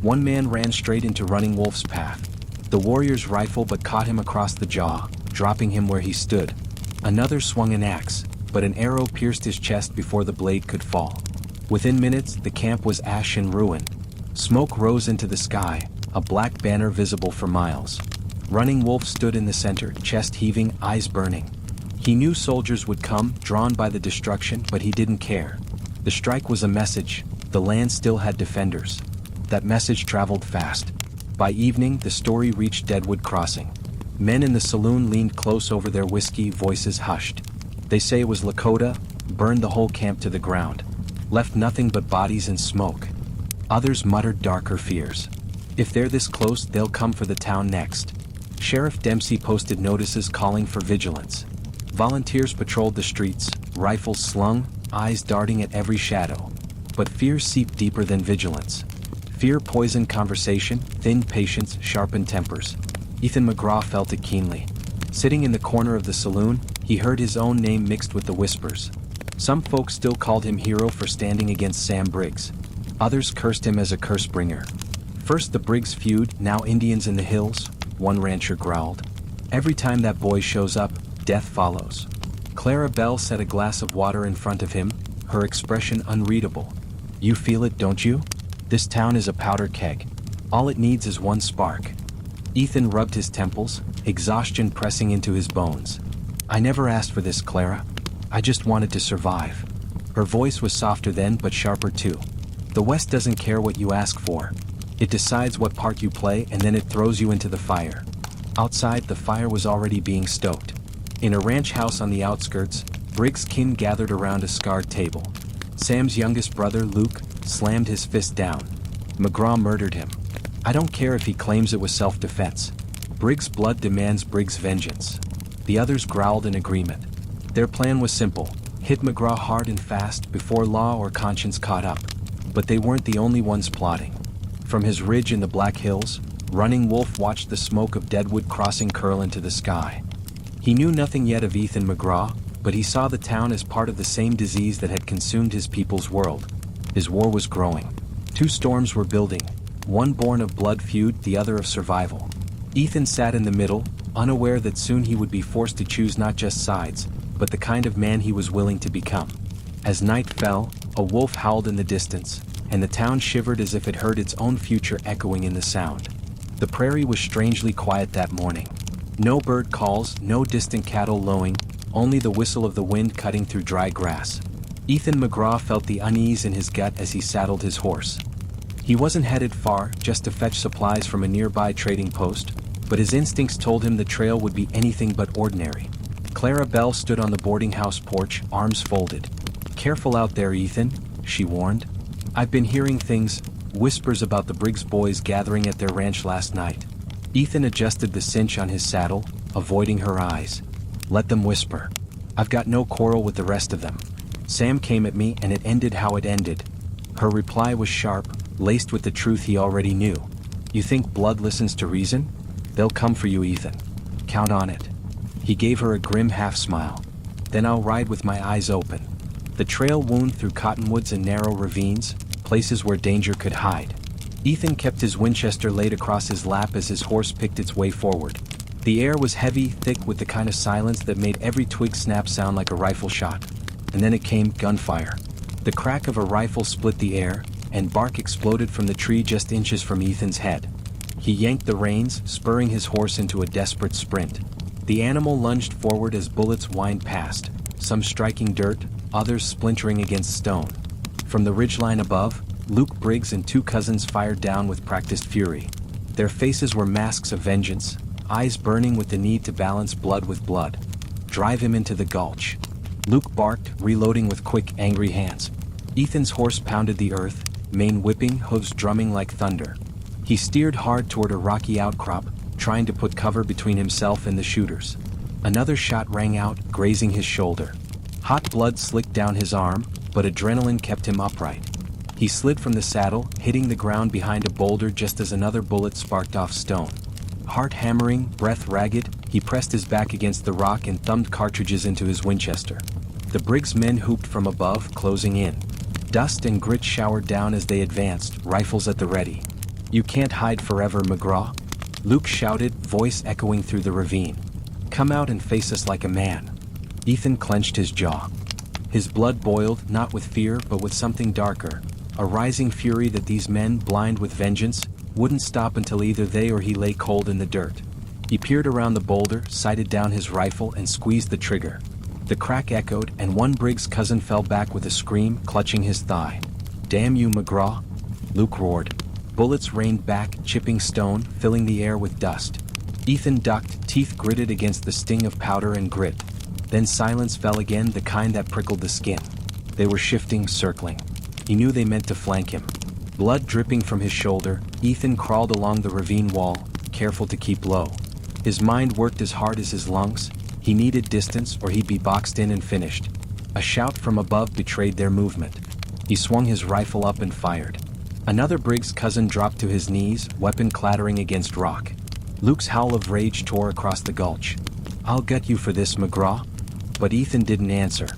One man ran straight into Running Wolf's path. The warrior's rifle but caught him across the jaw, dropping him where he stood. Another swung an axe, but an arrow pierced his chest before the blade could fall. Within minutes, the camp was ash and ruin. Smoke rose into the sky, a black banner visible for miles. Running Wolf stood in the center, chest heaving, eyes burning. He knew soldiers would come, drawn by the destruction, but he didn't care. The strike was a message. The land still had defenders. That message traveled fast. By evening, the story reached Deadwood Crossing. Men in the saloon leaned close over their whiskey, voices hushed. They say it was Lakota, burned the whole camp to the ground. Left nothing but bodies and smoke. Others muttered darker fears. If they're this close, they'll come for the town next. Sheriff Dempsey posted notices calling for vigilance. Volunteers patrolled the streets, rifles slung, eyes darting at every shadow. But fear seeped deeper than vigilance. Fear poisoned conversation, thinned patience, sharpened tempers. Ethan McGraw felt it keenly. Sitting in the corner of the saloon, he heard his own name mixed with the whispers. Some folks still called him hero for standing against Sam Briggs. Others cursed him as a curse-bringer. First the Briggs feud, now Indians in the hills, one rancher growled. Every time that boy shows up, death follows. Clara Bell set a glass of water in front of him, her expression unreadable. You feel it, don't you? This town is a powder keg. All it needs is one spark. Ethan rubbed his temples, exhaustion pressing into his bones. I never asked for this, Clara. I just wanted to survive. Her voice was softer then, but sharper too. The West doesn't care what you ask for. It decides what part you play and then it throws you into the fire. Outside, the fire was already being stoked. In a ranch house on the outskirts, Briggs' kin gathered around a scarred table. Sam's youngest brother, Luke, slammed his fist down. McGraw murdered him. I don't care if he claims it was self-defense. Briggs' blood demands Briggs' vengeance. The others growled in agreement. Their plan was simple: hit McGraw hard and fast before law or conscience caught up. But they weren't the only ones plotting. From his ridge in the Black Hills, Running Wolf watched the smoke of Deadwood Crossing curl into the sky. He knew nothing yet of Ethan McGraw, but he saw the town as part of the same disease that had consumed his people's world. His war was growing. Two storms were building, one born of blood feud, the other of survival. Ethan sat in the middle, unaware that soon he would be forced to choose not just sides, but the kind of man he was willing to become. As night fell, a wolf howled in the distance, and the town shivered as if it heard its own future echoing in the sound. The prairie was strangely quiet that morning. No bird calls, no distant cattle lowing, only the whistle of the wind cutting through dry grass. Ethan McGraw felt the unease in his gut as he saddled his horse. He wasn't headed far, just to fetch supplies from a nearby trading post, but his instincts told him the trail would be anything but ordinary. Clara Bell stood on the boarding house porch, arms folded. Careful out there, Ethan, she warned. I've been hearing things, whispers about the Briggs boys gathering at their ranch last night. Ethan adjusted the cinch on his saddle, avoiding her eyes. Let them whisper. I've got no quarrel with the rest of them. Sam came at me and it ended how it ended. Her reply was sharp, laced with the truth he already knew. You think blood listens to reason? They'll come for you, Ethan. Count on it. He gave her a grim half-smile. Then I'll ride with my eyes open. The trail wound through cottonwoods and narrow ravines, places where danger could hide. Ethan kept his Winchester laid across his lap as his horse picked its way forward. The air was heavy, thick with the kind of silence that made every twig snap sound like a rifle shot. And then it came, gunfire. The crack of a rifle split the air, and bark exploded from the tree just inches from Ethan's head. He yanked the reins, spurring his horse into a desperate sprint. The animal lunged forward as bullets whined past, some striking dirt, others splintering against stone. From the ridgeline above, Luke Briggs and two cousins fired down with practiced fury. Their faces were masks of vengeance, eyes burning with the need to balance blood with blood. Drive him into the gulch. Luke barked, reloading with quick, angry hands. Ethan's horse pounded the earth, mane whipping, hooves drumming like thunder. He steered hard toward a rocky outcrop, trying to put cover between himself and the shooters. Another shot rang out, grazing his shoulder. Hot blood slicked down his arm, but adrenaline kept him upright. He slid from the saddle, hitting the ground behind a boulder just as another bullet sparked off stone. Heart hammering, breath ragged, he pressed his back against the rock and thumbed cartridges into his Winchester. The Briggs men whooped from above, closing in. Dust and grit showered down as they advanced, rifles at the ready. "You can't hide forever, McGraw," Luke shouted, voice echoing through the ravine. "Come out and face us like a man." Ethan clenched his jaw. His blood boiled, not with fear but with something darker, a rising fury that these men, blind with vengeance, wouldn't stop until either they or he lay cold in the dirt. He peered around the boulder, sighted down his rifle and squeezed the trigger. The crack echoed and one Briggs cousin fell back with a scream, clutching his thigh. "Damn you, McGraw," Luke roared. Bullets rained back, chipping stone, filling the air with dust. Ethan ducked, teeth gritted against the sting of powder and grit. Then silence fell again, the kind that prickled the skin. They were shifting, circling. He knew they meant to flank him. Blood dripping from his shoulder, Ethan crawled along the ravine wall, careful to keep low. His mind worked as hard as his lungs. He needed distance or he'd be boxed in and finished. A shout from above betrayed their movement. He swung his rifle up and fired. Another Briggs cousin dropped to his knees, weapon clattering against rock. Luke's howl of rage tore across the gulch. "I'll get you for this, McGraw." But Ethan didn't answer.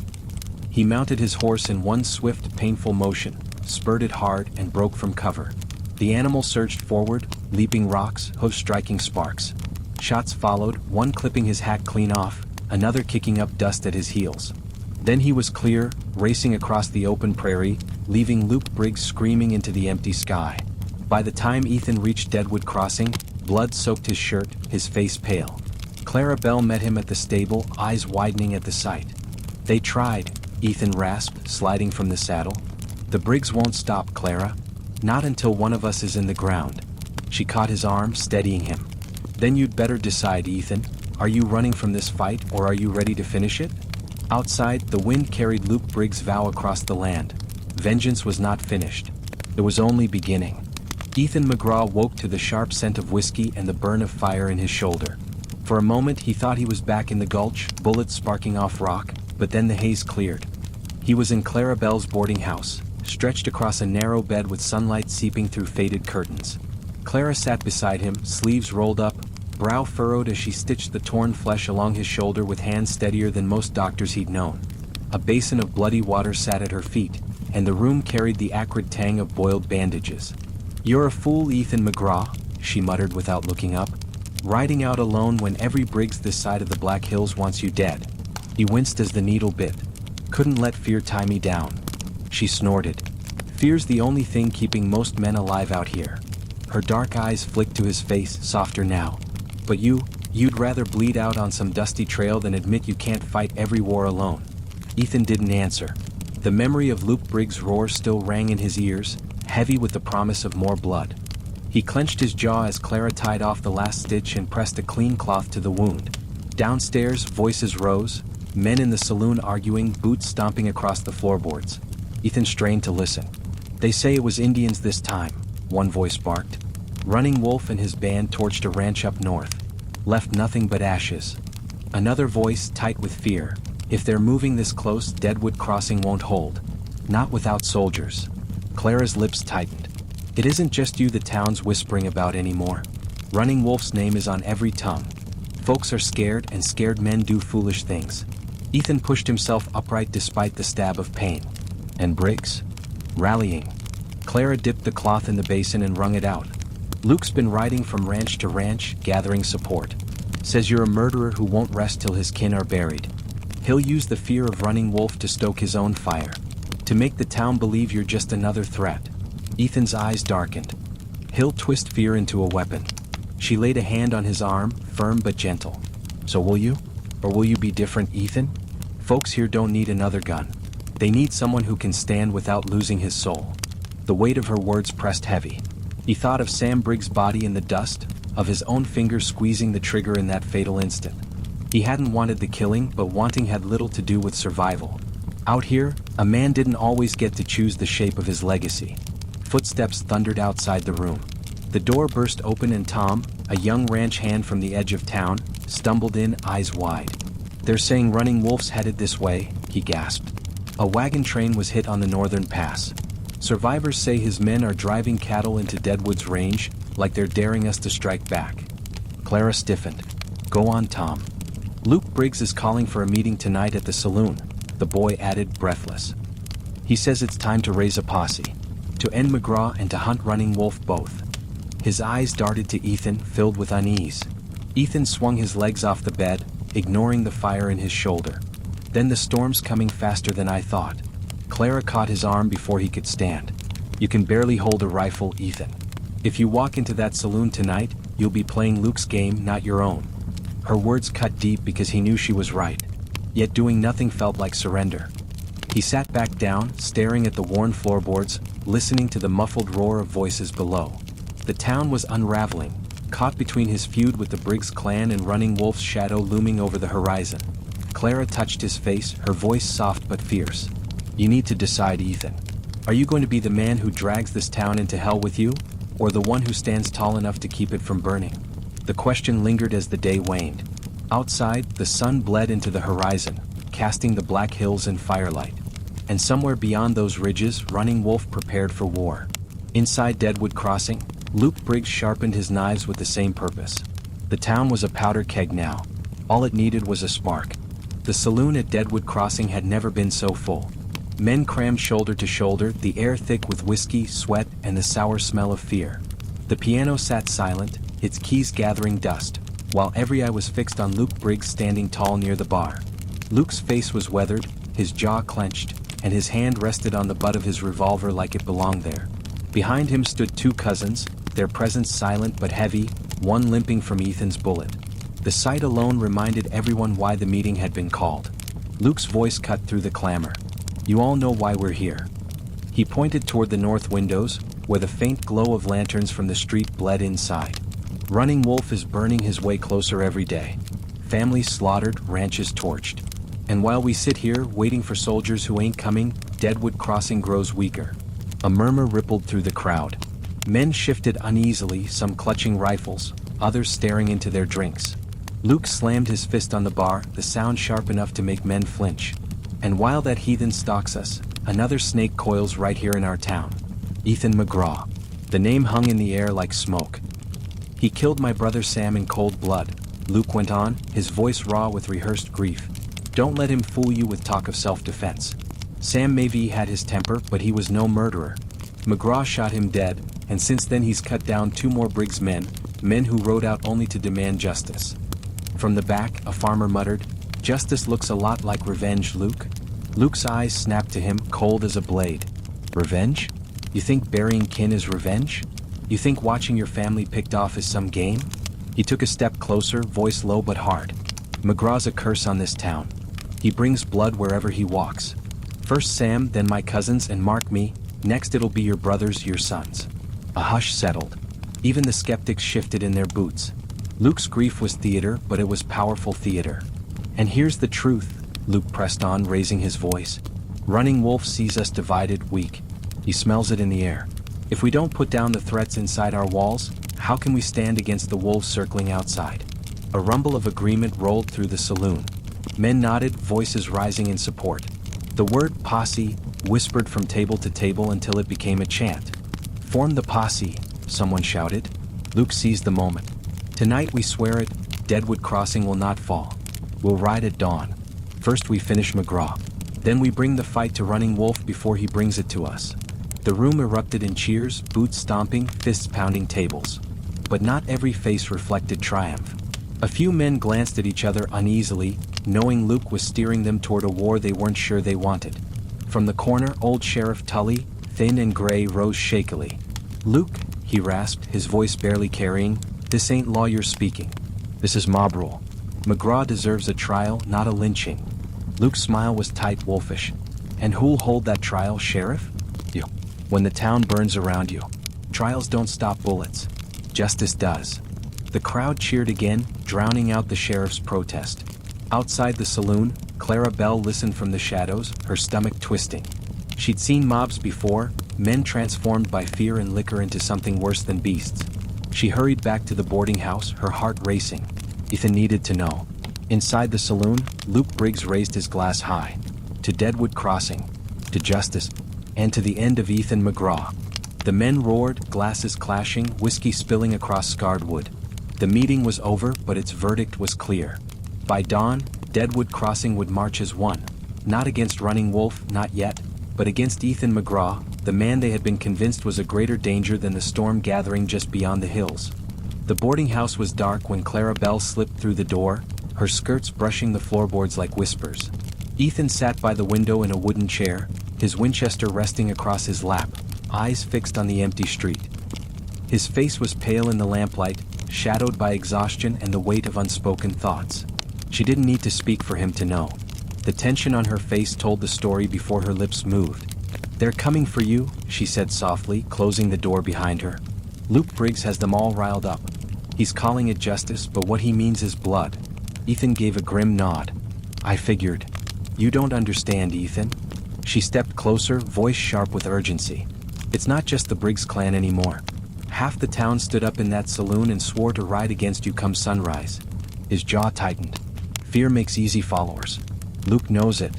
He mounted his horse in one swift, painful motion, spurted hard and broke from cover. The animal surged forward, leaping rocks, hooves striking sparks. Shots followed, one clipping his hack clean off, another kicking up dust at his heels. Then he was clear, racing across the open prairie, leaving Luke Briggs screaming into the empty sky. By the time Ethan reached Deadwood Crossing, blood soaked his shirt, his face pale. Clara Bell met him at the stable, eyes widening at the sight. "They tried," Ethan rasped, sliding from the saddle. "The Briggs won't stop, Clara. Not until one of us is in the ground." She caught his arm, steadying him. "Then you'd better decide, Ethan. Are you running from this fight or are you ready to finish it?" Outside, the wind carried Luke Briggs' vow across the land. Vengeance was not finished. It was only beginning. Ethan McGraw woke to the sharp scent of whiskey and the burn of fire in his shoulder. For a moment he thought he was back in the gulch, bullets sparking off rock, but then the haze cleared. He was in Clara Bell's boarding house, stretched across a narrow bed with sunlight seeping through faded curtains. Clara sat beside him, sleeves rolled up, brow furrowed as she stitched the torn flesh along his shoulder with hands steadier than most doctors he'd known. A basin of bloody water sat at her feet, and the room carried the acrid tang of boiled bandages. "You're a fool, Ethan McGraw," she muttered without looking up. "Riding out alone when every Briggs this side of the Black Hills wants you dead." He winced as the needle bit. "Couldn't let fear tie me down." She snorted. "Fear's the only thing keeping most men alive out here." Her dark eyes flicked to his face, softer now. "But you'd rather bleed out on some dusty trail than admit you can't fight every war alone." Ethan didn't answer. The memory of Luke Briggs' roar still rang in his ears, heavy with the promise of more blood. He clenched his jaw as Clara tied off the last stitch and pressed a clean cloth to the wound. Downstairs, voices rose, men in the saloon arguing, boots stomping across the floorboards. Ethan strained to listen. "They say it was Indians this time," one voice barked. "Running Wolf and his band torched a ranch up north. Left nothing but ashes." Another voice, tight with fear. "If they're moving this close, Deadwood Crossing won't hold. Not without soldiers." Clara's lips tightened. "It isn't just you the town's whispering about anymore. Running Wolf's name is on every tongue. Folks are scared and scared men do foolish things." Ethan pushed himself upright despite the stab of pain. "And Briggs?" "Rallying." Clara dipped the cloth in the basin and wrung it out. "Luke's been riding from ranch to ranch, gathering support. Says you're a murderer who won't rest till his kin are buried. He'll use the fear of Running Wolf to stoke his own fire. To make the town believe you're just another threat." Ethan's eyes darkened. "He'll twist fear into a weapon." She laid a hand on his arm, firm but gentle. "So will you? Or will you be different, Ethan? Folks here don't need another gun. They need someone who can stand without losing his soul." The weight of her words pressed heavy. He thought of Sam Briggs' body in the dust, of his own finger squeezing the trigger in that fatal instant. He hadn't wanted the killing, but wanting had little to do with survival. Out here, a man didn't always get to choose the shape of his legacy. Footsteps thundered outside the room. The door burst open and Tom, a young ranch hand from the edge of town, stumbled in, eyes wide. "They're saying Running Wolf's headed this way," he gasped. "A wagon train was hit on the northern pass. Survivors say his men are driving cattle into Deadwood's range, like they're daring us to strike back." Clara stiffened. "Go on, Tom." "Luke Briggs is calling for a meeting tonight at the saloon," the boy added, breathless. "He says it's time to raise a posse. To end McGraw and to hunt Running Wolf both." His eyes darted to Ethan, filled with unease. Ethan swung his legs off the bed, ignoring the fire in his shoulder. "Then the storm's coming faster than I thought." Clara caught his arm before he could stand. "You can barely hold a rifle, Ethan. If you walk into that saloon tonight, you'll be playing Luke's game, not your own." Her words cut deep because he knew she was right. Yet doing nothing felt like surrender. He sat back down, staring at the worn floorboards, listening to the muffled roar of voices below. The town was unraveling, caught between his feud with the Briggs clan and Running Wolf's shadow looming over the horizon. Clara touched his face, her voice soft but fierce. "You need to decide, Ethan. Are you going to be the man who drags this town into hell with you, or the one who stands tall enough to keep it from burning?" The question lingered as the day waned. Outside, the sun bled into the horizon, casting the black hills in firelight. And somewhere beyond those ridges, Running Wolf prepared for war. Inside Deadwood Crossing, Luke Briggs sharpened his knives with the same purpose. The town was a powder keg now. All it needed was a spark. The saloon at Deadwood Crossing had never been so full. Men crammed shoulder to shoulder, the air thick with whiskey, sweat, and the sour smell of fear. The piano sat silent, its keys gathering dust, while every eye was fixed on Luke Briggs standing tall near the bar. Luke's face was weathered, his jaw clenched, and his hand rested on the butt of his revolver like it belonged there. Behind him stood two cousins, their presence silent but heavy, one limping from Ethan's bullet. The sight alone reminded everyone why the meeting had been called. Luke's voice cut through the clamor. "You all know why we're here." He pointed toward the north windows, where the faint glow of lanterns from the street bled inside. "Running Wolf is burning his way closer every day. Families slaughtered, ranches torched. And while we sit here, waiting for soldiers who ain't coming, Deadwood Crossing grows weaker." A murmur rippled through the crowd. Men shifted uneasily, some clutching rifles, others staring into their drinks. Luke slammed his fist on the bar, the sound sharp enough to make men flinch. "And while that heathen stalks us, another snake coils right here in our town. Ethan McGraw." The name hung in the air like smoke. "He killed my brother Sam in cold blood," Luke went on, his voice raw with rehearsed grief. "Don't let him fool you with talk of self-defense. Sam maybe had his temper, but he was no murderer. McGraw shot him dead, and since then he's cut down 2 more Briggs men who rode out only to demand justice." From the back, a farmer muttered, "Justice looks a lot like revenge, Luke." Luke's eyes snapped to him, cold as a blade. "Revenge? You think burying kin is revenge? You think watching your family picked off is some game?" He took a step closer, voice low but hard. "McGraw's a curse on this town. He brings blood wherever he walks. First Sam, then my cousins, and mark me, next it'll be your brothers, your sons." A hush settled. Even the skeptics shifted in their boots. Luke's grief was theater, but it was powerful theater. "And here's the truth," Luke pressed on, raising his voice. "Running Wolf sees us divided, weak. He smells it in the air. If we don't put down the threats inside our walls, how can we stand against the wolves circling outside?" A rumble of agreement rolled through the saloon. Men nodded, voices rising in support. The word posse whispered from table to table until it became a chant. "Form the posse," someone shouted. Luke seized the moment. "Tonight we swear it, Deadwood Crossing will not fall. We'll ride at dawn. First we finish McGraw. Then we bring the fight to Running Wolf before he brings it to us." The room erupted in cheers, boots stomping, fists pounding tables. But not every face reflected triumph. A few men glanced at each other uneasily, knowing Luke was steering them toward a war they weren't sure they wanted. From the corner, old Sheriff Tully, thin and gray, rose shakily. "Luke," he rasped, his voice barely carrying, "this ain't lawyer speaking. This is mob rule. McGraw deserves a trial, not a lynching." Luke's smile was tight, wolfish. "And who'll hold that trial, Sheriff?" "You. When the town burns around you. Trials don't stop bullets. Justice does." The crowd cheered again, drowning out the sheriff's protest. Outside the saloon, Clara Bell listened from the shadows, her stomach twisting. She'd seen mobs before, men transformed by fear and liquor into something worse than beasts. She hurried back to the boarding house, her heart racing. Ethan needed to know. Inside the saloon, Luke Briggs raised his glass high. To Deadwood Crossing. To justice. And to the end of Ethan McGraw. The men roared, glasses clashing, whiskey spilling across scarred wood. The meeting was over, but its verdict was clear. By dawn, Deadwood Crossing would march as one. Not against Running Wolf, not yet, but against Ethan McGraw, the man they had been convinced was a greater danger than the storm gathering just beyond the hills. The boarding house was dark when Clara Bell slipped through the door, her skirts brushing the floorboards like whispers. Ethan sat by the window in a wooden chair, his Winchester resting across his lap, eyes fixed on the empty street. His face was pale in the lamplight, shadowed by exhaustion and the weight of unspoken thoughts. She didn't need to speak for him to know. The tension on her face told the story before her lips moved. "They're coming for you," she said softly, closing the door behind her. "Luke Briggs has them all riled up. He's calling it justice, but what he means is blood." Ethan gave a grim nod. "I figured. You don't understand, Ethan." She stepped closer, voice sharp with urgency. "It's not just the Briggs clan anymore. Half the town stood up in that saloon and swore to ride against you come sunrise." His jaw tightened. "Fear makes easy followers. Luke knows it."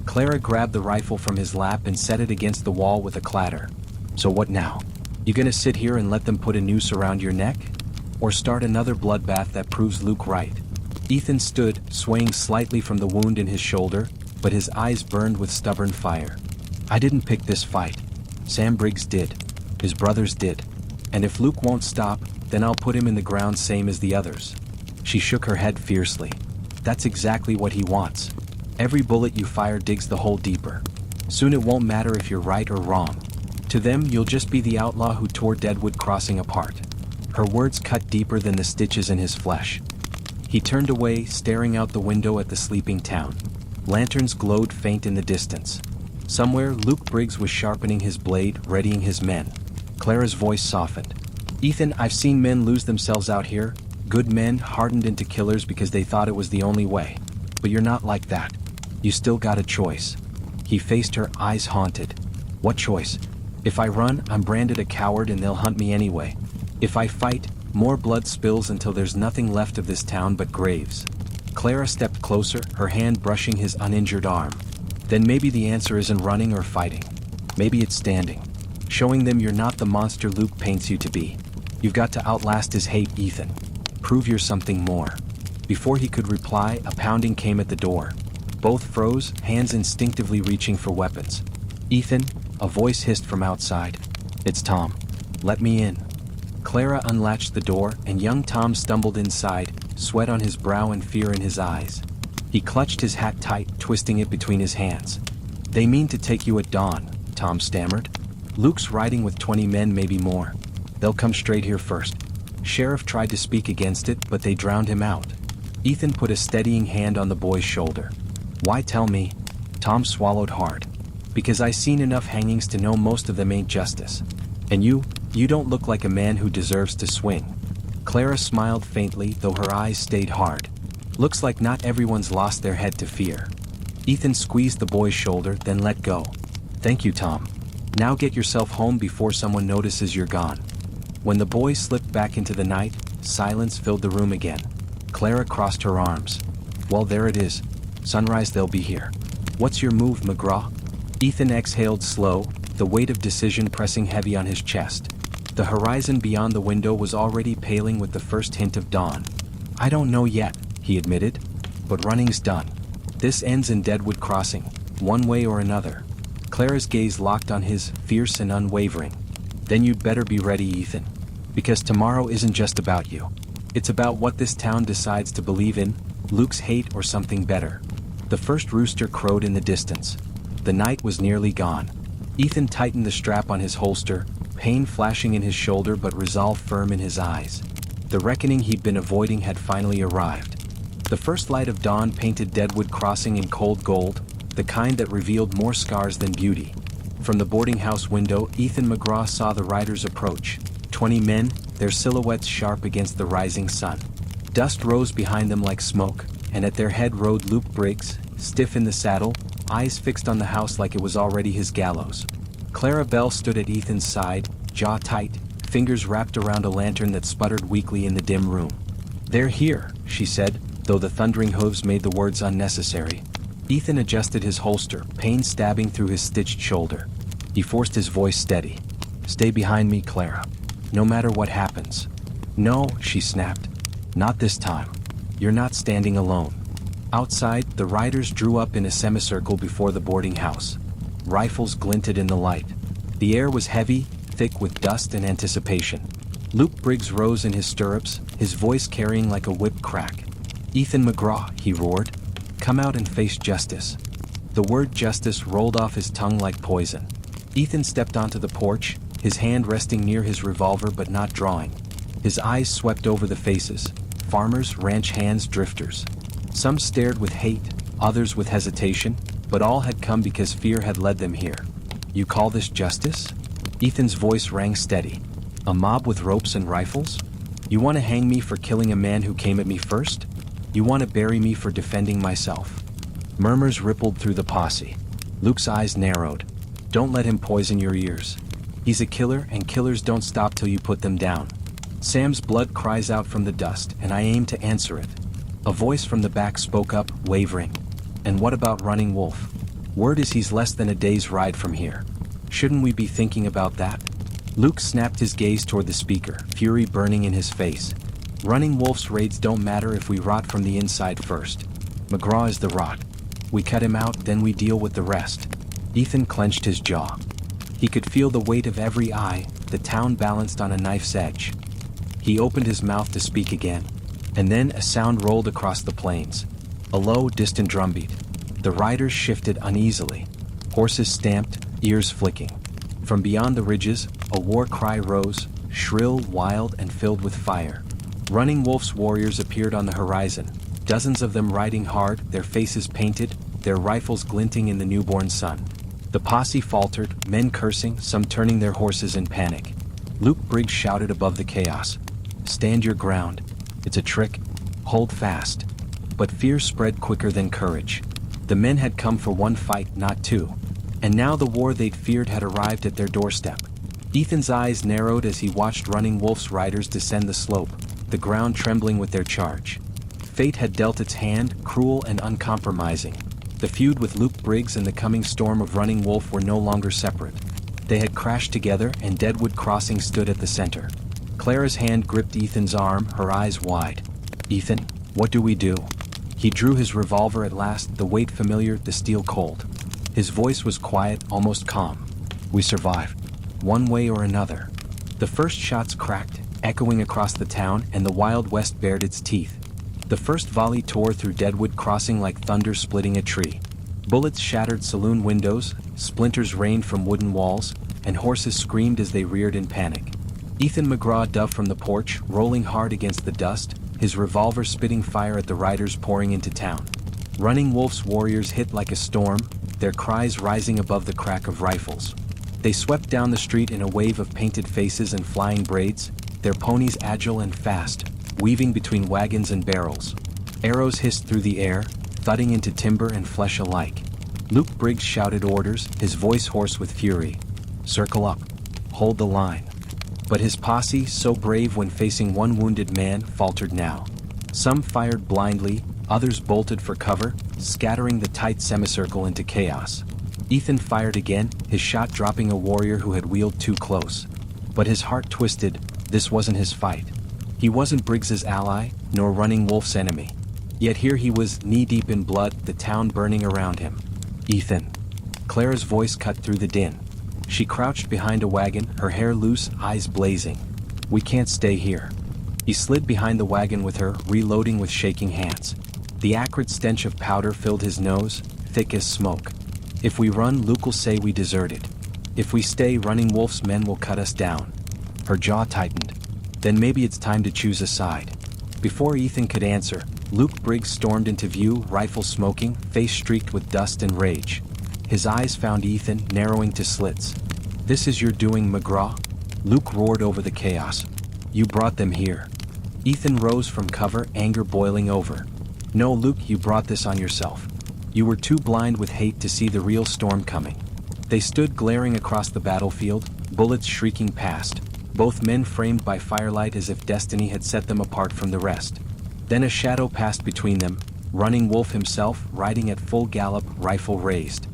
Clara grabbed the rifle from his lap and set it against the wall with a clatter. "So what now? You gonna sit here and let them put a noose around your neck? Or start another bloodbath that proves Luke right?" Ethan stood, swaying slightly from the wound in his shoulder, but his eyes burned with stubborn fire. "I didn't pick this fight. Sam Briggs did. His brothers did. And if Luke won't stop, then I'll put him in the ground same as the others." She shook her head fiercely. "That's exactly what he wants. Every bullet you fire digs the hole deeper. Soon it won't matter if you're right or wrong. To them, you'll just be the outlaw who tore Deadwood Crossing apart." Her words cut deeper than the stitches in his flesh. He turned away, staring out the window at the sleeping town. Lanterns glowed faint in the distance. Somewhere, Luke Briggs was sharpening his blade, readying his men. Clara's voice softened. "Ethan, I've seen men lose themselves out here. Good men hardened into killers because they thought it was the only way. But you're not like that. You still got a choice." He faced her, eyes haunted. "What choice? If I run, I'm branded a coward and they'll hunt me anyway. If I fight, more blood spills until there's nothing left of this town but graves." Clara stepped closer, her hand brushing his uninjured arm. "Then maybe the answer isn't running or fighting. Maybe it's standing. Showing them you're not the monster Luke paints you to be. You've got to outlast his hate, Ethan. Prove you're something more." Before he could reply, a pounding came at the door. Both froze, hands instinctively reaching for weapons. "Ethan," a voice hissed from outside. "It's Tom. Let me in." Clara unlatched the door, and young Tom stumbled inside, sweat on his brow and fear in his eyes. He clutched his hat tight, twisting it between his hands. "They mean to take you at dawn," Tom stammered. "Luke's riding with 20 men, maybe more. They'll come straight here first." Sheriff tried to speak against it, but they drowned him out. Ethan put a steadying hand on the boy's shoulder. "Why tell me?" Tom swallowed hard. "Because I seen enough hangings to know most of them ain't justice. And you don't look like a man who deserves to swing." Clara smiled faintly, though her eyes stayed hard. "Looks like not everyone's lost their head to fear." Ethan squeezed the boy's shoulder, then let go. "Thank you, Tom. Now get yourself home before someone notices you're gone." When the boy slipped back into the night, silence filled the room again. Clara crossed her arms. "Well, there it is. Sunrise, they'll be here. What's your move, McGraw?" Ethan exhaled slow, the weight of decision pressing heavy on his chest. The horizon beyond the window was already paling with the first hint of dawn. "I don't know yet," he admitted. "But running's done. This ends in Deadwood Crossing, one way or another." Clara's gaze locked on his, fierce and unwavering. "Then you'd better be ready, Ethan. Because tomorrow isn't just about you. It's about what this town decides to believe in, Luke's hate or something better." The first rooster crowed in the distance. The night was nearly gone. Ethan tightened the strap on his holster, pain flashing in his shoulder but resolve firm in his eyes. The reckoning he'd been avoiding had finally arrived. The first light of dawn painted Deadwood Crossing in cold gold, the kind that revealed more scars than beauty. From the boarding house window, Ethan McGraw saw the riders approach. 20 men, their silhouettes sharp against the rising sun. Dust rose behind them like smoke, and at their head rode Luke Briggs, stiff in the saddle, eyes fixed on the house like it was already his gallows. Clara Bell stood at Ethan's side, jaw tight, fingers wrapped around a lantern that sputtered weakly in the dim room. "They're here," she said, though the thundering hooves made the words unnecessary. Ethan adjusted his holster, pain stabbing through his stitched shoulder. He forced his voice steady. "Stay behind me, Clara. No matter what happens." "No," she snapped. "Not this time. You're not standing alone." Outside, the riders drew up in a semicircle before the boarding house. Rifles glinted in the light. The air was heavy, thick with dust and anticipation. Luke Briggs rose in his stirrups, his voice carrying like a whip crack. "Ethan McGraw," he roared. "Come out and face justice." The word justice rolled off his tongue like poison. Ethan stepped onto the porch, his hand resting near his revolver but not drawing. His eyes swept over the faces. Farmers, ranch hands, drifters. Some stared with hate, others with hesitation, but all had come because fear had led them here. "You call this justice?" Ethan's voice rang steady. "A mob with ropes and rifles? You want to hang me for killing a man who came at me first? You want to bury me for defending myself?" Murmurs rippled through the posse. Luke's eyes narrowed. "Don't let him poison your ears. He's a killer, and killers don't stop till you put them down." Sam's blood cries out from the dust, and I aim to answer it. A voice from the back spoke up, wavering. "And what about Running Wolf? Word is he's less than a day's ride from here. Shouldn't we be thinking about that?" Luke snapped his gaze toward the speaker, fury burning in his face. "Running Wolf's raids don't matter if we rot from the inside first. McGraw is the rot. We cut him out, then we deal with the rest." Ethan clenched his jaw. He could feel the weight of every eye, the town balanced on a knife's edge. He opened his mouth to speak again, and then a sound rolled across the plains. A low, distant drumbeat. The riders shifted uneasily. Horses stamped, ears flicking. From beyond the ridges, a war cry rose, shrill, wild, and filled with fire. Running Wolf's warriors appeared on the horizon, dozens of them riding hard, their faces painted, their rifles glinting in the newborn sun. The posse faltered, men cursing, some turning their horses in panic. Luke Briggs shouted above the chaos. "Stand your ground. It's a trick. Hold fast." But fear spread quicker than courage. The men had come for one fight, not two. And now the war they'd feared had arrived at their doorstep. Ethan's eyes narrowed as he watched Running Wolf's riders descend the slope, the ground trembling with their charge. Fate had dealt its hand, cruel and uncompromising. The feud with Luke Briggs and the coming storm of Running Wolf were no longer separate. They had crashed together, and Deadwood Crossing stood at the center. Clara's hand gripped Ethan's arm, her eyes wide. "Ethan, what do we do?" He drew his revolver at last, the weight familiar, the steel cold. His voice was quiet, almost calm. "We survived. One way or another." The first shots cracked, echoing across the town, and the Wild West bared its teeth. The first volley tore through Deadwood Crossing like thunder splitting a tree. Bullets shattered saloon windows, splinters rained from wooden walls, and horses screamed as they reared in panic. Ethan McGraw dove from the porch, rolling hard against the dust, his revolver spitting fire at the riders pouring into town. Running Wolf's warriors hit like a storm, their cries rising above the crack of rifles. They swept down the street in a wave of painted faces and flying braids, their ponies agile and fast, weaving between wagons and barrels. Arrows hissed through the air, thudding into timber and flesh alike. Luke Briggs shouted orders, his voice hoarse with fury. "Circle up. Hold the line." But his posse, so brave when facing one wounded man, faltered now. Some fired blindly, others bolted for cover, scattering the tight semicircle into chaos. Ethan fired again, his shot dropping a warrior who had wheeled too close. But his heart twisted. This wasn't his fight. He wasn't Briggs's ally, nor Running Wolf's enemy. Yet here he was, knee-deep in blood, the town burning around him. "Ethan." Clara's voice cut through the din. She crouched behind a wagon, her hair loose, eyes blazing. "We can't stay here." He slid behind the wagon with her, reloading with shaking hands. The acrid stench of powder filled his nose, thick as smoke. "If we run, Luke will say we deserted. If we stay, Running Wolf's men will cut us down." Her jaw tightened. "Then maybe it's time to choose a side." Before Ethan could answer, Luke Briggs stormed into view, rifle smoking, face streaked with dust and rage. His eyes found Ethan, narrowing to slits. "This is your doing, McGraw?" Luke roared over the chaos. You brought them here. Ethan rose from cover, anger boiling over. No, Luke, you brought this on yourself. You were too blind with hate to see the real storm coming. They stood glaring across the battlefield, bullets shrieking past, both men framed by firelight as if destiny had set them apart from the rest. Then a shadow passed between them, Running Wolf himself riding at full gallop, rifle raised.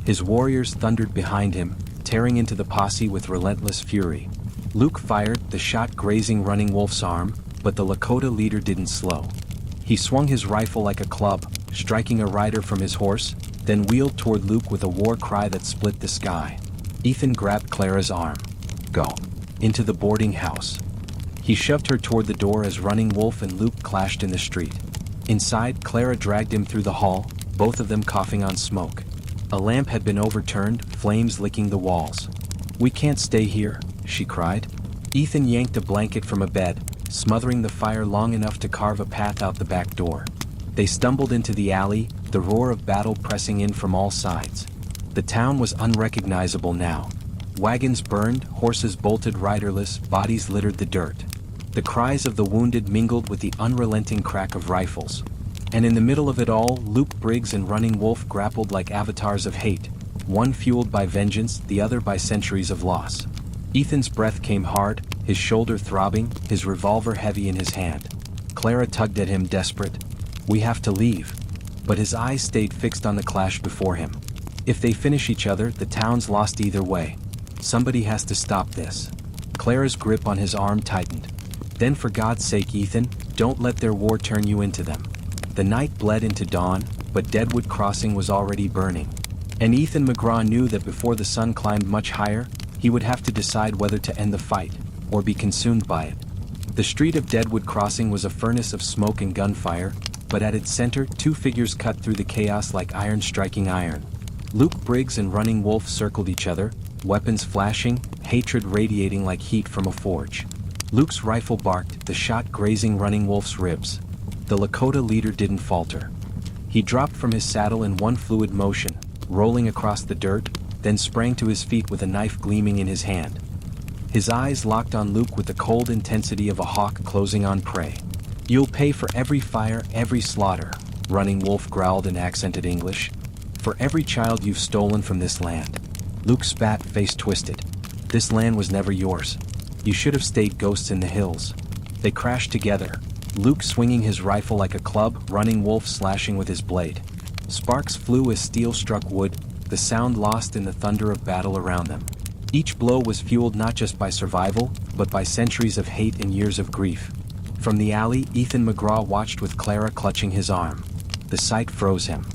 His warriors thundered behind him, tearing into the posse with relentless fury. Luke fired, the shot grazing Running Wolf's arm, but the Lakota leader didn't slow. He swung his rifle like a club, striking a rider from his horse, then wheeled toward Luke with a war cry that split the sky. Ethan grabbed Clara's arm. Go. Into the boarding house. He shoved her toward the door as Running Wolf and Luke clashed in the street. Inside, Clara dragged him through the hall, both of them coughing on smoke. A lamp had been overturned, flames licking the walls. We can't stay here, she cried. Ethan yanked a blanket from a bed, smothering the fire long enough to carve a path out the back door. They stumbled into the alley, the roar of battle pressing in from all sides. The town was unrecognizable now. Wagons burned, horses bolted riderless, bodies littered the dirt. The cries of the wounded mingled with the unrelenting crack of rifles. And in the middle of it all, Luke Briggs and Running Wolf grappled like avatars of hate, one fueled by vengeance, the other by centuries of loss. Ethan's breath came hard, his shoulder throbbing, his revolver heavy in his hand. Clara tugged at him, desperate. We have to leave. But his eyes stayed fixed on the clash before him. If they finish each other, the town's lost either way. Somebody has to stop this. Clara's grip on his arm tightened. Then for God's sake, Ethan, don't let their war turn you into them. The night bled into dawn, but Deadwood Crossing was already burning. And Ethan McGraw knew that before the sun climbed much higher, he would have to decide whether to end the fight, or be consumed by it. The street of Deadwood Crossing was a furnace of smoke and gunfire, but at its center, two figures cut through the chaos like iron striking iron. Luke Briggs and Running Wolf circled each other, weapons flashing, hatred radiating like heat from a forge. Luke's rifle barked, the shot grazing Running Wolf's ribs. The Lakota leader didn't falter. He dropped from his saddle in one fluid motion, rolling across the dirt, then sprang to his feet with a knife gleaming in his hand. His eyes locked on Luke with the cold intensity of a hawk closing on prey. You'll pay for every fire, every slaughter, Running Wolf growled in accented English. For every child you've stolen from this land. Luke spat, face twisted. This land was never yours. You should have stayed ghosts in the hills. They crashed together, Luke swinging his rifle like a club, Running Wolf slashing with his blade. Sparks flew as steel struck wood, the sound lost in the thunder of battle around them. Each blow was fueled not just by survival, but by centuries of hate and years of grief. From the alley, Ethan McGraw watched with Clara clutching his arm. The sight froze him.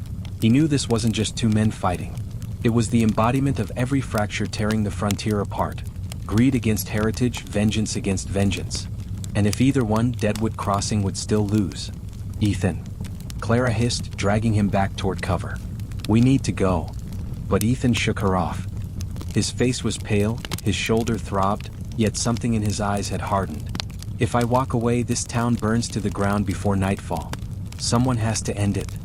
He knew this wasn't just two men fighting. It was the embodiment of every fracture tearing the frontier apart. Greed against heritage, vengeance against vengeance. And if either won, Deadwood Crossing would still lose. Ethan. Clara hissed, dragging him back toward cover. We need to go. But Ethan shook her off. His face was pale, his shoulder throbbed, yet something in his eyes had hardened. If I walk away, this town burns to the ground before nightfall. Someone has to end it.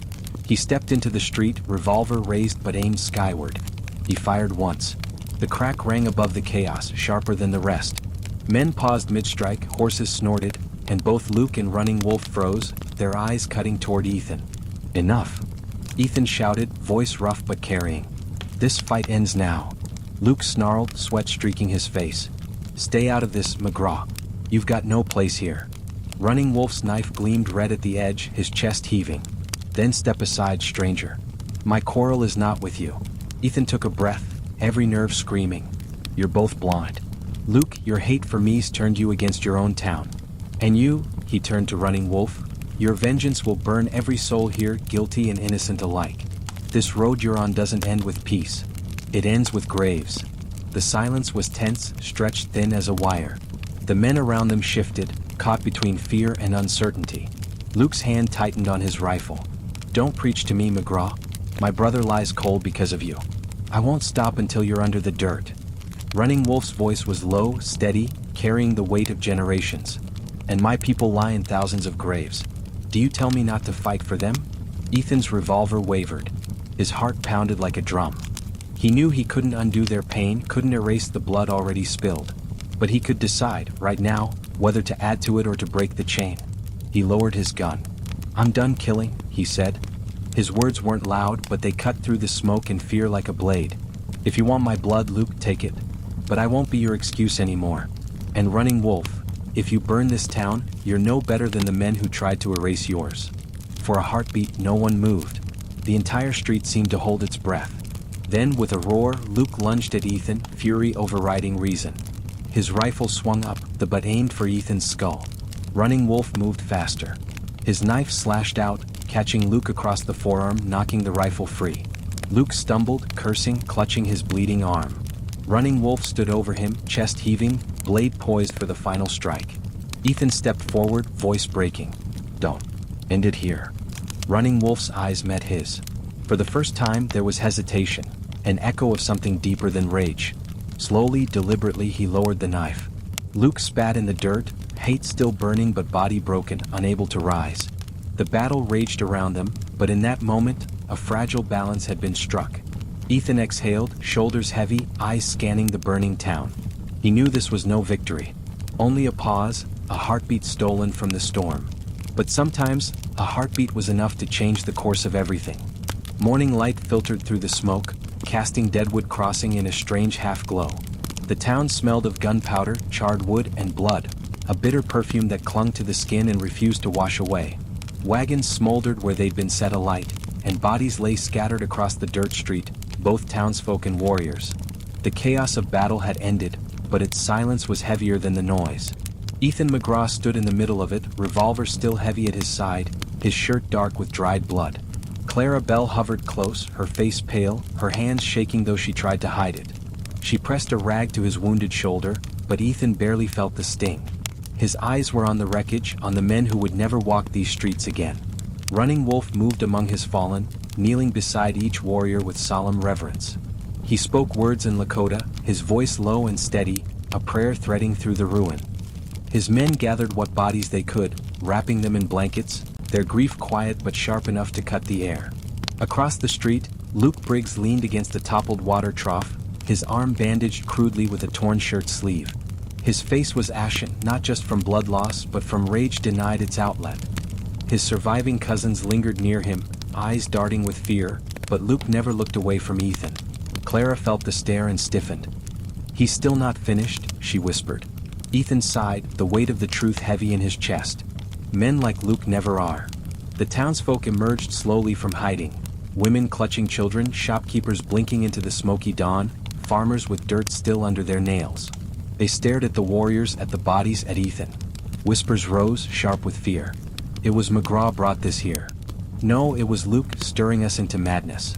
He stepped into the street, revolver raised but aimed skyward. He fired once. The crack rang above the chaos, sharper than the rest. Men paused mid-strike, horses snorted, and both Luke and Running Wolf froze, their eyes cutting toward Ethan. Enough. Ethan shouted, voice rough but carrying. This fight ends now. Luke snarled, sweat streaking his face. Stay out of this, McGraw. You've got no place here. Running Wolf's knife gleamed red at the edge, his chest heaving. Then step aside, stranger. My quarrel is not with you. Ethan took a breath, every nerve screaming. You're both blind. Luke, your hate for me's turned you against your own town. And you, he turned to Running Wolf, your vengeance will burn every soul here, guilty and innocent alike. This road you're on doesn't end with peace. It ends with graves. The silence was tense, stretched thin as a wire. The men around them shifted, caught between fear and uncertainty. Luke's hand tightened on his rifle. Don't preach to me, McGraw. My brother lies cold because of you. I won't stop until you're under the dirt. Running Wolf's voice was low, steady, carrying the weight of generations. And my people lie in thousands of graves. Do you tell me not to fight for them? Ethan's revolver wavered. His heart pounded like a drum. He knew he couldn't undo their pain, couldn't erase the blood already spilled. But he could decide, right now, whether to add to it or to break the chain. He lowered his gun. "I'm done killing," he said. His words weren't loud, but they cut through the smoke and fear like a blade. "If you want my blood, Luke, take it. But I won't be your excuse anymore. And Running Wolf, if you burn this town, you're no better than the men who tried to erase yours." For a heartbeat, no one moved. The entire street seemed to hold its breath. Then, with a roar, Luke lunged at Ethan, fury overriding reason. His rifle swung up, the butt aimed for Ethan's skull. Running Wolf moved faster. His knife slashed out, catching Luke across the forearm, knocking the rifle free. Luke stumbled, cursing, clutching his bleeding arm. Running Wolf stood over him, chest heaving, blade poised for the final strike. Ethan stepped forward, voice breaking. "Don't. End it here." Running Wolf's eyes met his. For the first time, there was hesitation, an echo of something deeper than rage. Slowly, deliberately, he lowered the knife. Luke spat in the dirt, hate still burning but body broken, unable to rise. The battle raged around them, but in that moment, a fragile balance had been struck. Ethan exhaled, shoulders heavy, eyes scanning the burning town. He knew this was no victory. Only a pause, a heartbeat stolen from the storm. But sometimes, a heartbeat was enough to change the course of everything. Morning light filtered through the smoke, casting Deadwood Crossing in a strange half-glow. The town smelled of gunpowder, charred wood, and blood, a bitter perfume that clung to the skin and refused to wash away. Wagons smoldered where they'd been set alight, and bodies lay scattered across the dirt street, both townsfolk and warriors. The chaos of battle had ended, but its silence was heavier than the noise. Ethan McGraw stood in the middle of it, revolver still heavy at his side, his shirt dark with dried blood. Clara Bell hovered close, her face pale, her hands shaking though she tried to hide it. She pressed a rag to his wounded shoulder, but Ethan barely felt the sting. His eyes were on the wreckage, on the men who would never walk these streets again. Running Wolf moved among his fallen, kneeling beside each warrior with solemn reverence. He spoke words in Lakota, his voice low and steady, a prayer threading through the ruin. His men gathered what bodies they could, wrapping them in blankets, their grief quiet but sharp enough to cut the air. Across the street, Luke Briggs leaned against the toppled water trough, his arm bandaged crudely with a torn shirt sleeve. His face was ashen, not just from blood loss, but from rage denied its outlet. His surviving cousins lingered near him, eyes darting with fear, but Luke never looked away from Ethan. Clara felt the stare and stiffened. "He's still not finished," she whispered. Ethan sighed, the weight of the truth heavy in his chest. Men like Luke never are. The townsfolk emerged slowly from hiding. Women clutching children, shopkeepers blinking into the smoky dawn, farmers with dirt still under their nails. They stared at the warriors, at the bodies, at Ethan. Whispers rose, sharp with fear. It was McGraw brought this here. No, it was Luke stirring us into madness.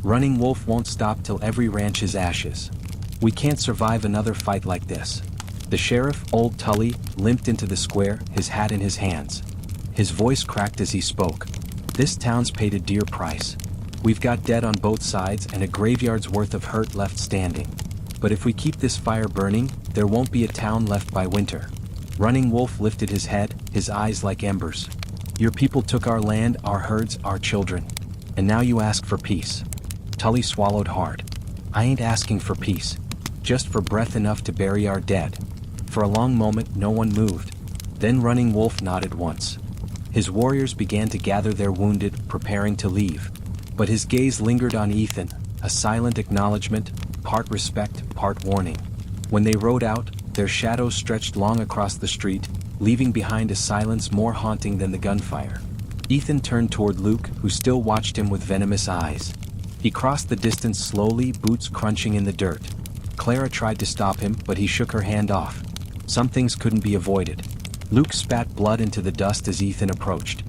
Running Wolf won't stop till every ranch is ashes. We can't survive another fight like this. The sheriff, old Tully, limped into the square, his hat in his hands. His voice cracked as he spoke. "This town's paid a dear price. We've got dead on both sides and a graveyard's worth of hurt left standing. But if we keep this fire burning, there won't be a town left by winter." Running Wolf lifted his head, his eyes like embers. "Your people took our land, our herds, our children. And now you ask for peace." Tully swallowed hard. "I ain't asking for peace. Just for breath enough to bury our dead." For a long moment, no one moved. Then Running Wolf nodded once. His warriors began to gather their wounded, preparing to leave. But his gaze lingered on Ethan, a silent acknowledgement, part respect, part warning. When they rode out, their shadows stretched long across the street, leaving behind a silence more haunting than the gunfire. Ethan turned toward Luke, who still watched him with venomous eyes. He crossed the distance slowly, boots crunching in the dirt. Clara tried to stop him, but he shook her hand off. Some things couldn't be avoided. Luke spat blood into the dust as Ethan approached.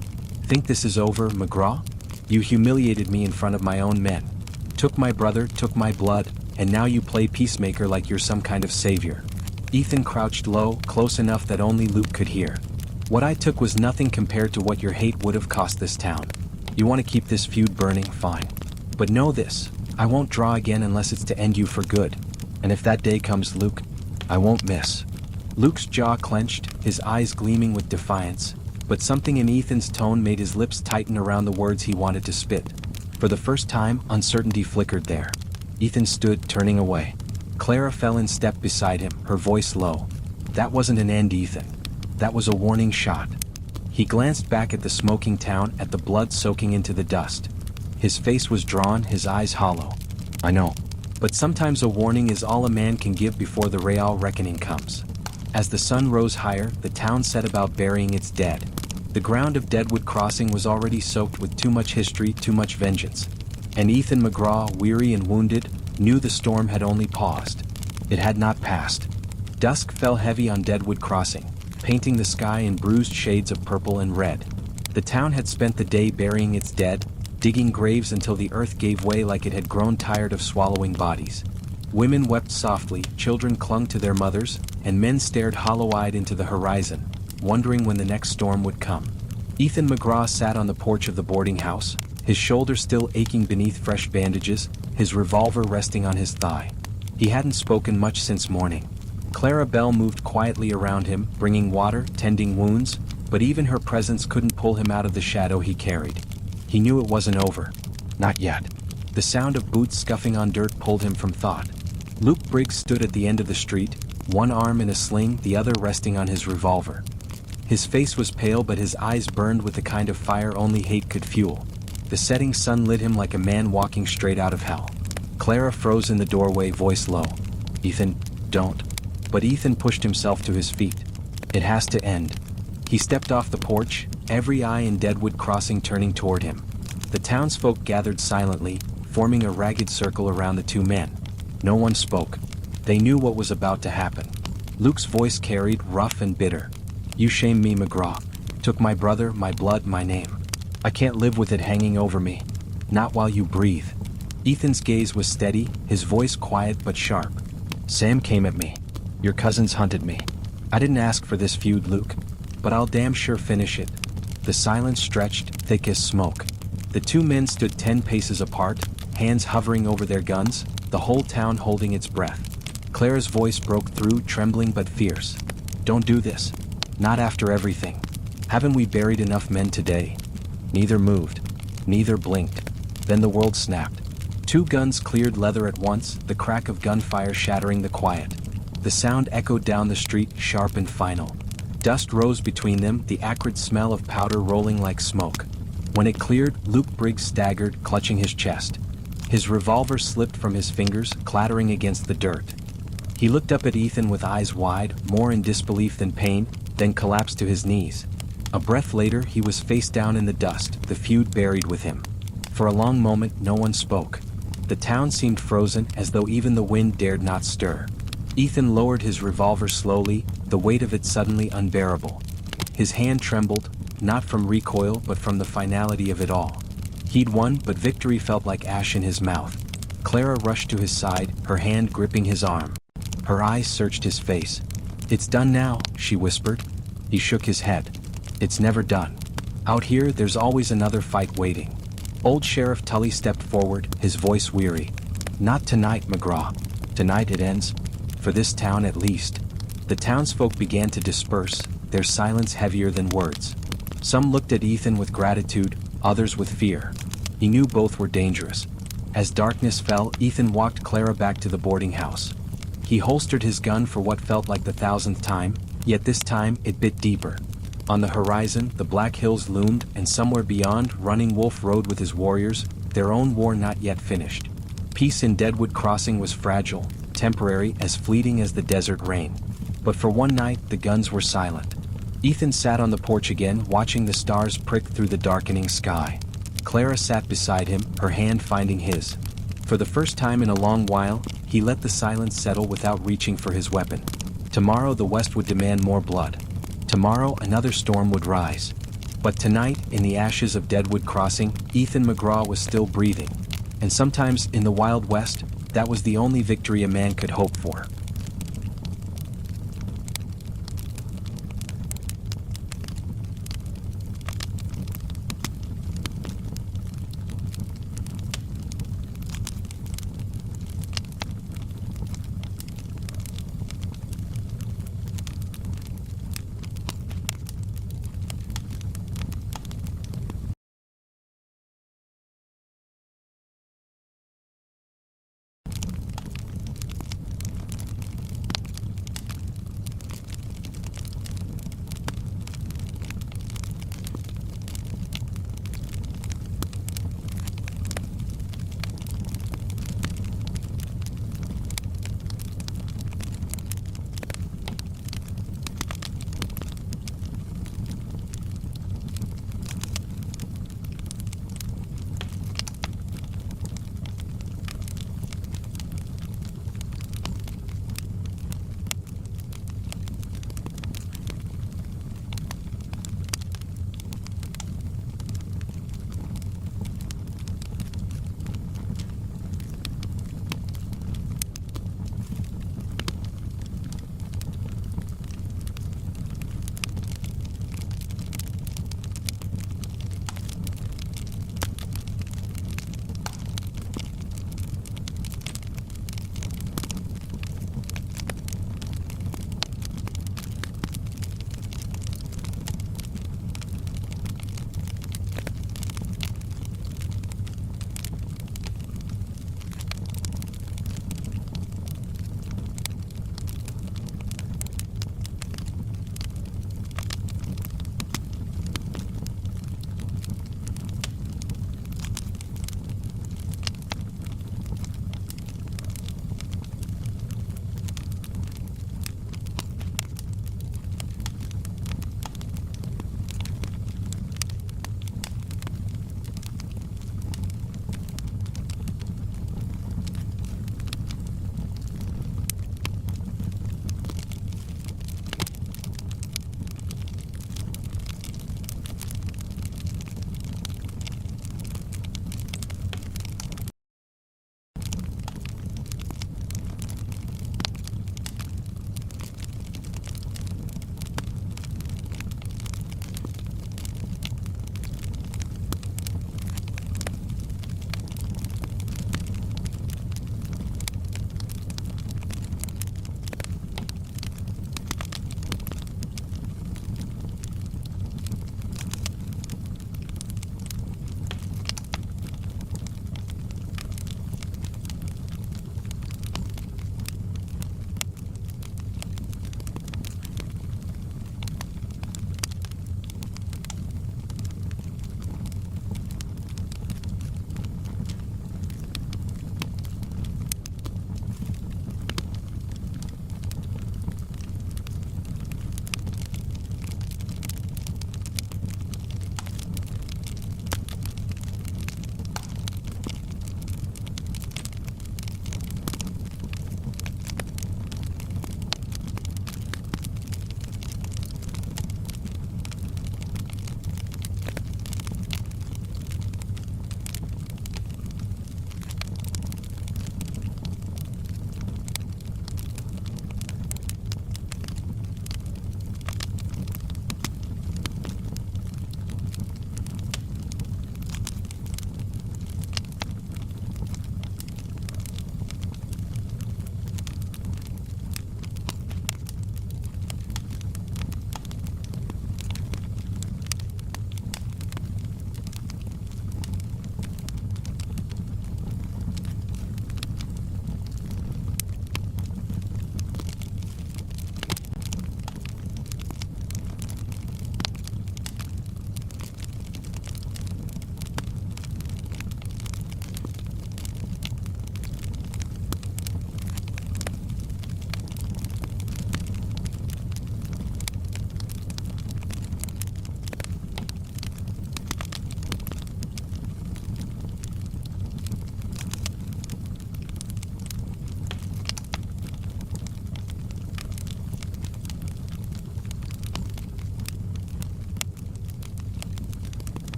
"Think this is over, McGraw? You humiliated me in front of my own men. Took my brother, took my blood, and now you play peacemaker like you're some kind of savior." Ethan crouched low, close enough that only Luke could hear. "What I took was nothing compared to what your hate would have cost this town. You want to keep this feud burning, fine. But know this, I won't draw again unless it's to end you for good. And if that day comes, Luke, I won't miss." Luke's jaw clenched, his eyes gleaming with defiance, but something in Ethan's tone made his lips tighten around the words he wanted to spit. For the first time, uncertainty flickered there. Ethan stood, turning away. Clara fell in step beside him, her voice low. "That wasn't an end, Ethan. That was a warning shot. He glanced back at the smoking town, at the blood soaking into the dust. His face was drawn, his eyes hollow. I know. But sometimes a warning is all a man can give before the real reckoning comes. As the sun rose higher, the town set about burying its dead. The ground of Deadwood Crossing was already soaked with too much history, too much vengeance. And Ethan McGraw, weary and wounded, knew the storm had only paused. It had not passed. Dusk fell heavy on Deadwood Crossing, painting the sky in bruised shades of purple and red. The town had spent the day burying its dead, digging graves until the earth gave way like it had grown tired of swallowing bodies. Women wept softly, children clung to their mothers, and men stared hollow-eyed into the horizon, wondering when the next storm would come. Ethan McGraw sat on the porch of the boarding house, his shoulder still aching beneath fresh bandages, his revolver resting on his thigh. He hadn't spoken much since morning. Clara Bell moved quietly around him, bringing water, tending wounds, but even her presence couldn't pull him out of the shadow he carried. He knew it wasn't over. Not yet. The sound of boots scuffing on dirt pulled him from thought. Luke Briggs stood at the end of the street, one arm in a sling, the other resting on his revolver. His face was pale, but his eyes burned with the kind of fire only hate could fuel. The setting sun lit him like a man walking straight out of hell. Clara froze in the doorway, voice low. Ethan, don't. But Ethan pushed himself to his feet. It has to end. He stepped off the porch, every eye in Deadwood Crossing turning toward him. The townsfolk gathered silently, forming a ragged circle around the two men. No one spoke. They knew what was about to happen. Luke's voice carried, rough and bitter. You shamed me, McGraw. Took my brother, my blood, my name. I can't live with it hanging over me. Not while you breathe. Ethan's gaze was steady, his voice quiet but sharp. Sam came at me. Your cousins hunted me. I didn't ask for this feud, Luke. But I'll damn sure finish it. The silence stretched, thick as smoke. The two men stood 10 paces apart, hands hovering over their guns, the whole town holding its breath. Clara's voice broke through, trembling but fierce. Don't do this. Not after everything. Haven't we buried enough men today? Neither moved. Neither blinked. Then the world snapped. Two guns cleared leather at once, the crack of gunfire shattering the quiet. The sound echoed down the street, sharp and final. Dust rose between them, the acrid smell of powder rolling like smoke. When it cleared, Luke Briggs staggered, clutching his chest. His revolver slipped from his fingers, clattering against the dirt. He looked up at Ethan with eyes wide, more in disbelief than pain, then collapsed to his knees. A breath later, he was face down in the dust, the feud buried with him. For a long moment, no one spoke. The town seemed frozen, as though even the wind dared not stir. Ethan lowered his revolver slowly, the weight of it suddenly unbearable. His hand trembled, not from recoil but from the finality of it all. He'd won, but victory felt like ash in his mouth. Clara rushed to his side, her hand gripping his arm. Her eyes searched his face. It's done now, she whispered. He shook his head. It's never done. Out here, there's always another fight waiting. Old Sheriff Tully stepped forward, his voice weary. Not tonight, McGraw. Tonight it ends. For this town at least. The townsfolk began to disperse, their silence heavier than words. Some looked at Ethan with gratitude, others with fear. He knew both were dangerous. As darkness fell, Ethan walked Clara back to the boarding house. He holstered his gun for what felt like the 1000th time, yet this time it bit deeper. On the horizon, the Black Hills loomed, and somewhere beyond, Running Wolf rode with his warriors, their own war not yet finished. Peace in Deadwood Crossing was fragile, temporary, as fleeting as the desert rain. But for one night, the guns were silent. Ethan sat on the porch again, watching the stars prick through the darkening sky. Clara sat beside him, her hand finding his. For the first time in a long while, he let the silence settle without reaching for his weapon. Tomorrow the West would demand more blood. Tomorrow another storm would rise. But tonight, in the ashes of Deadwood Crossing, Ethan McGraw was still breathing. And sometimes, in the Wild West, that was the only victory a man could hope for.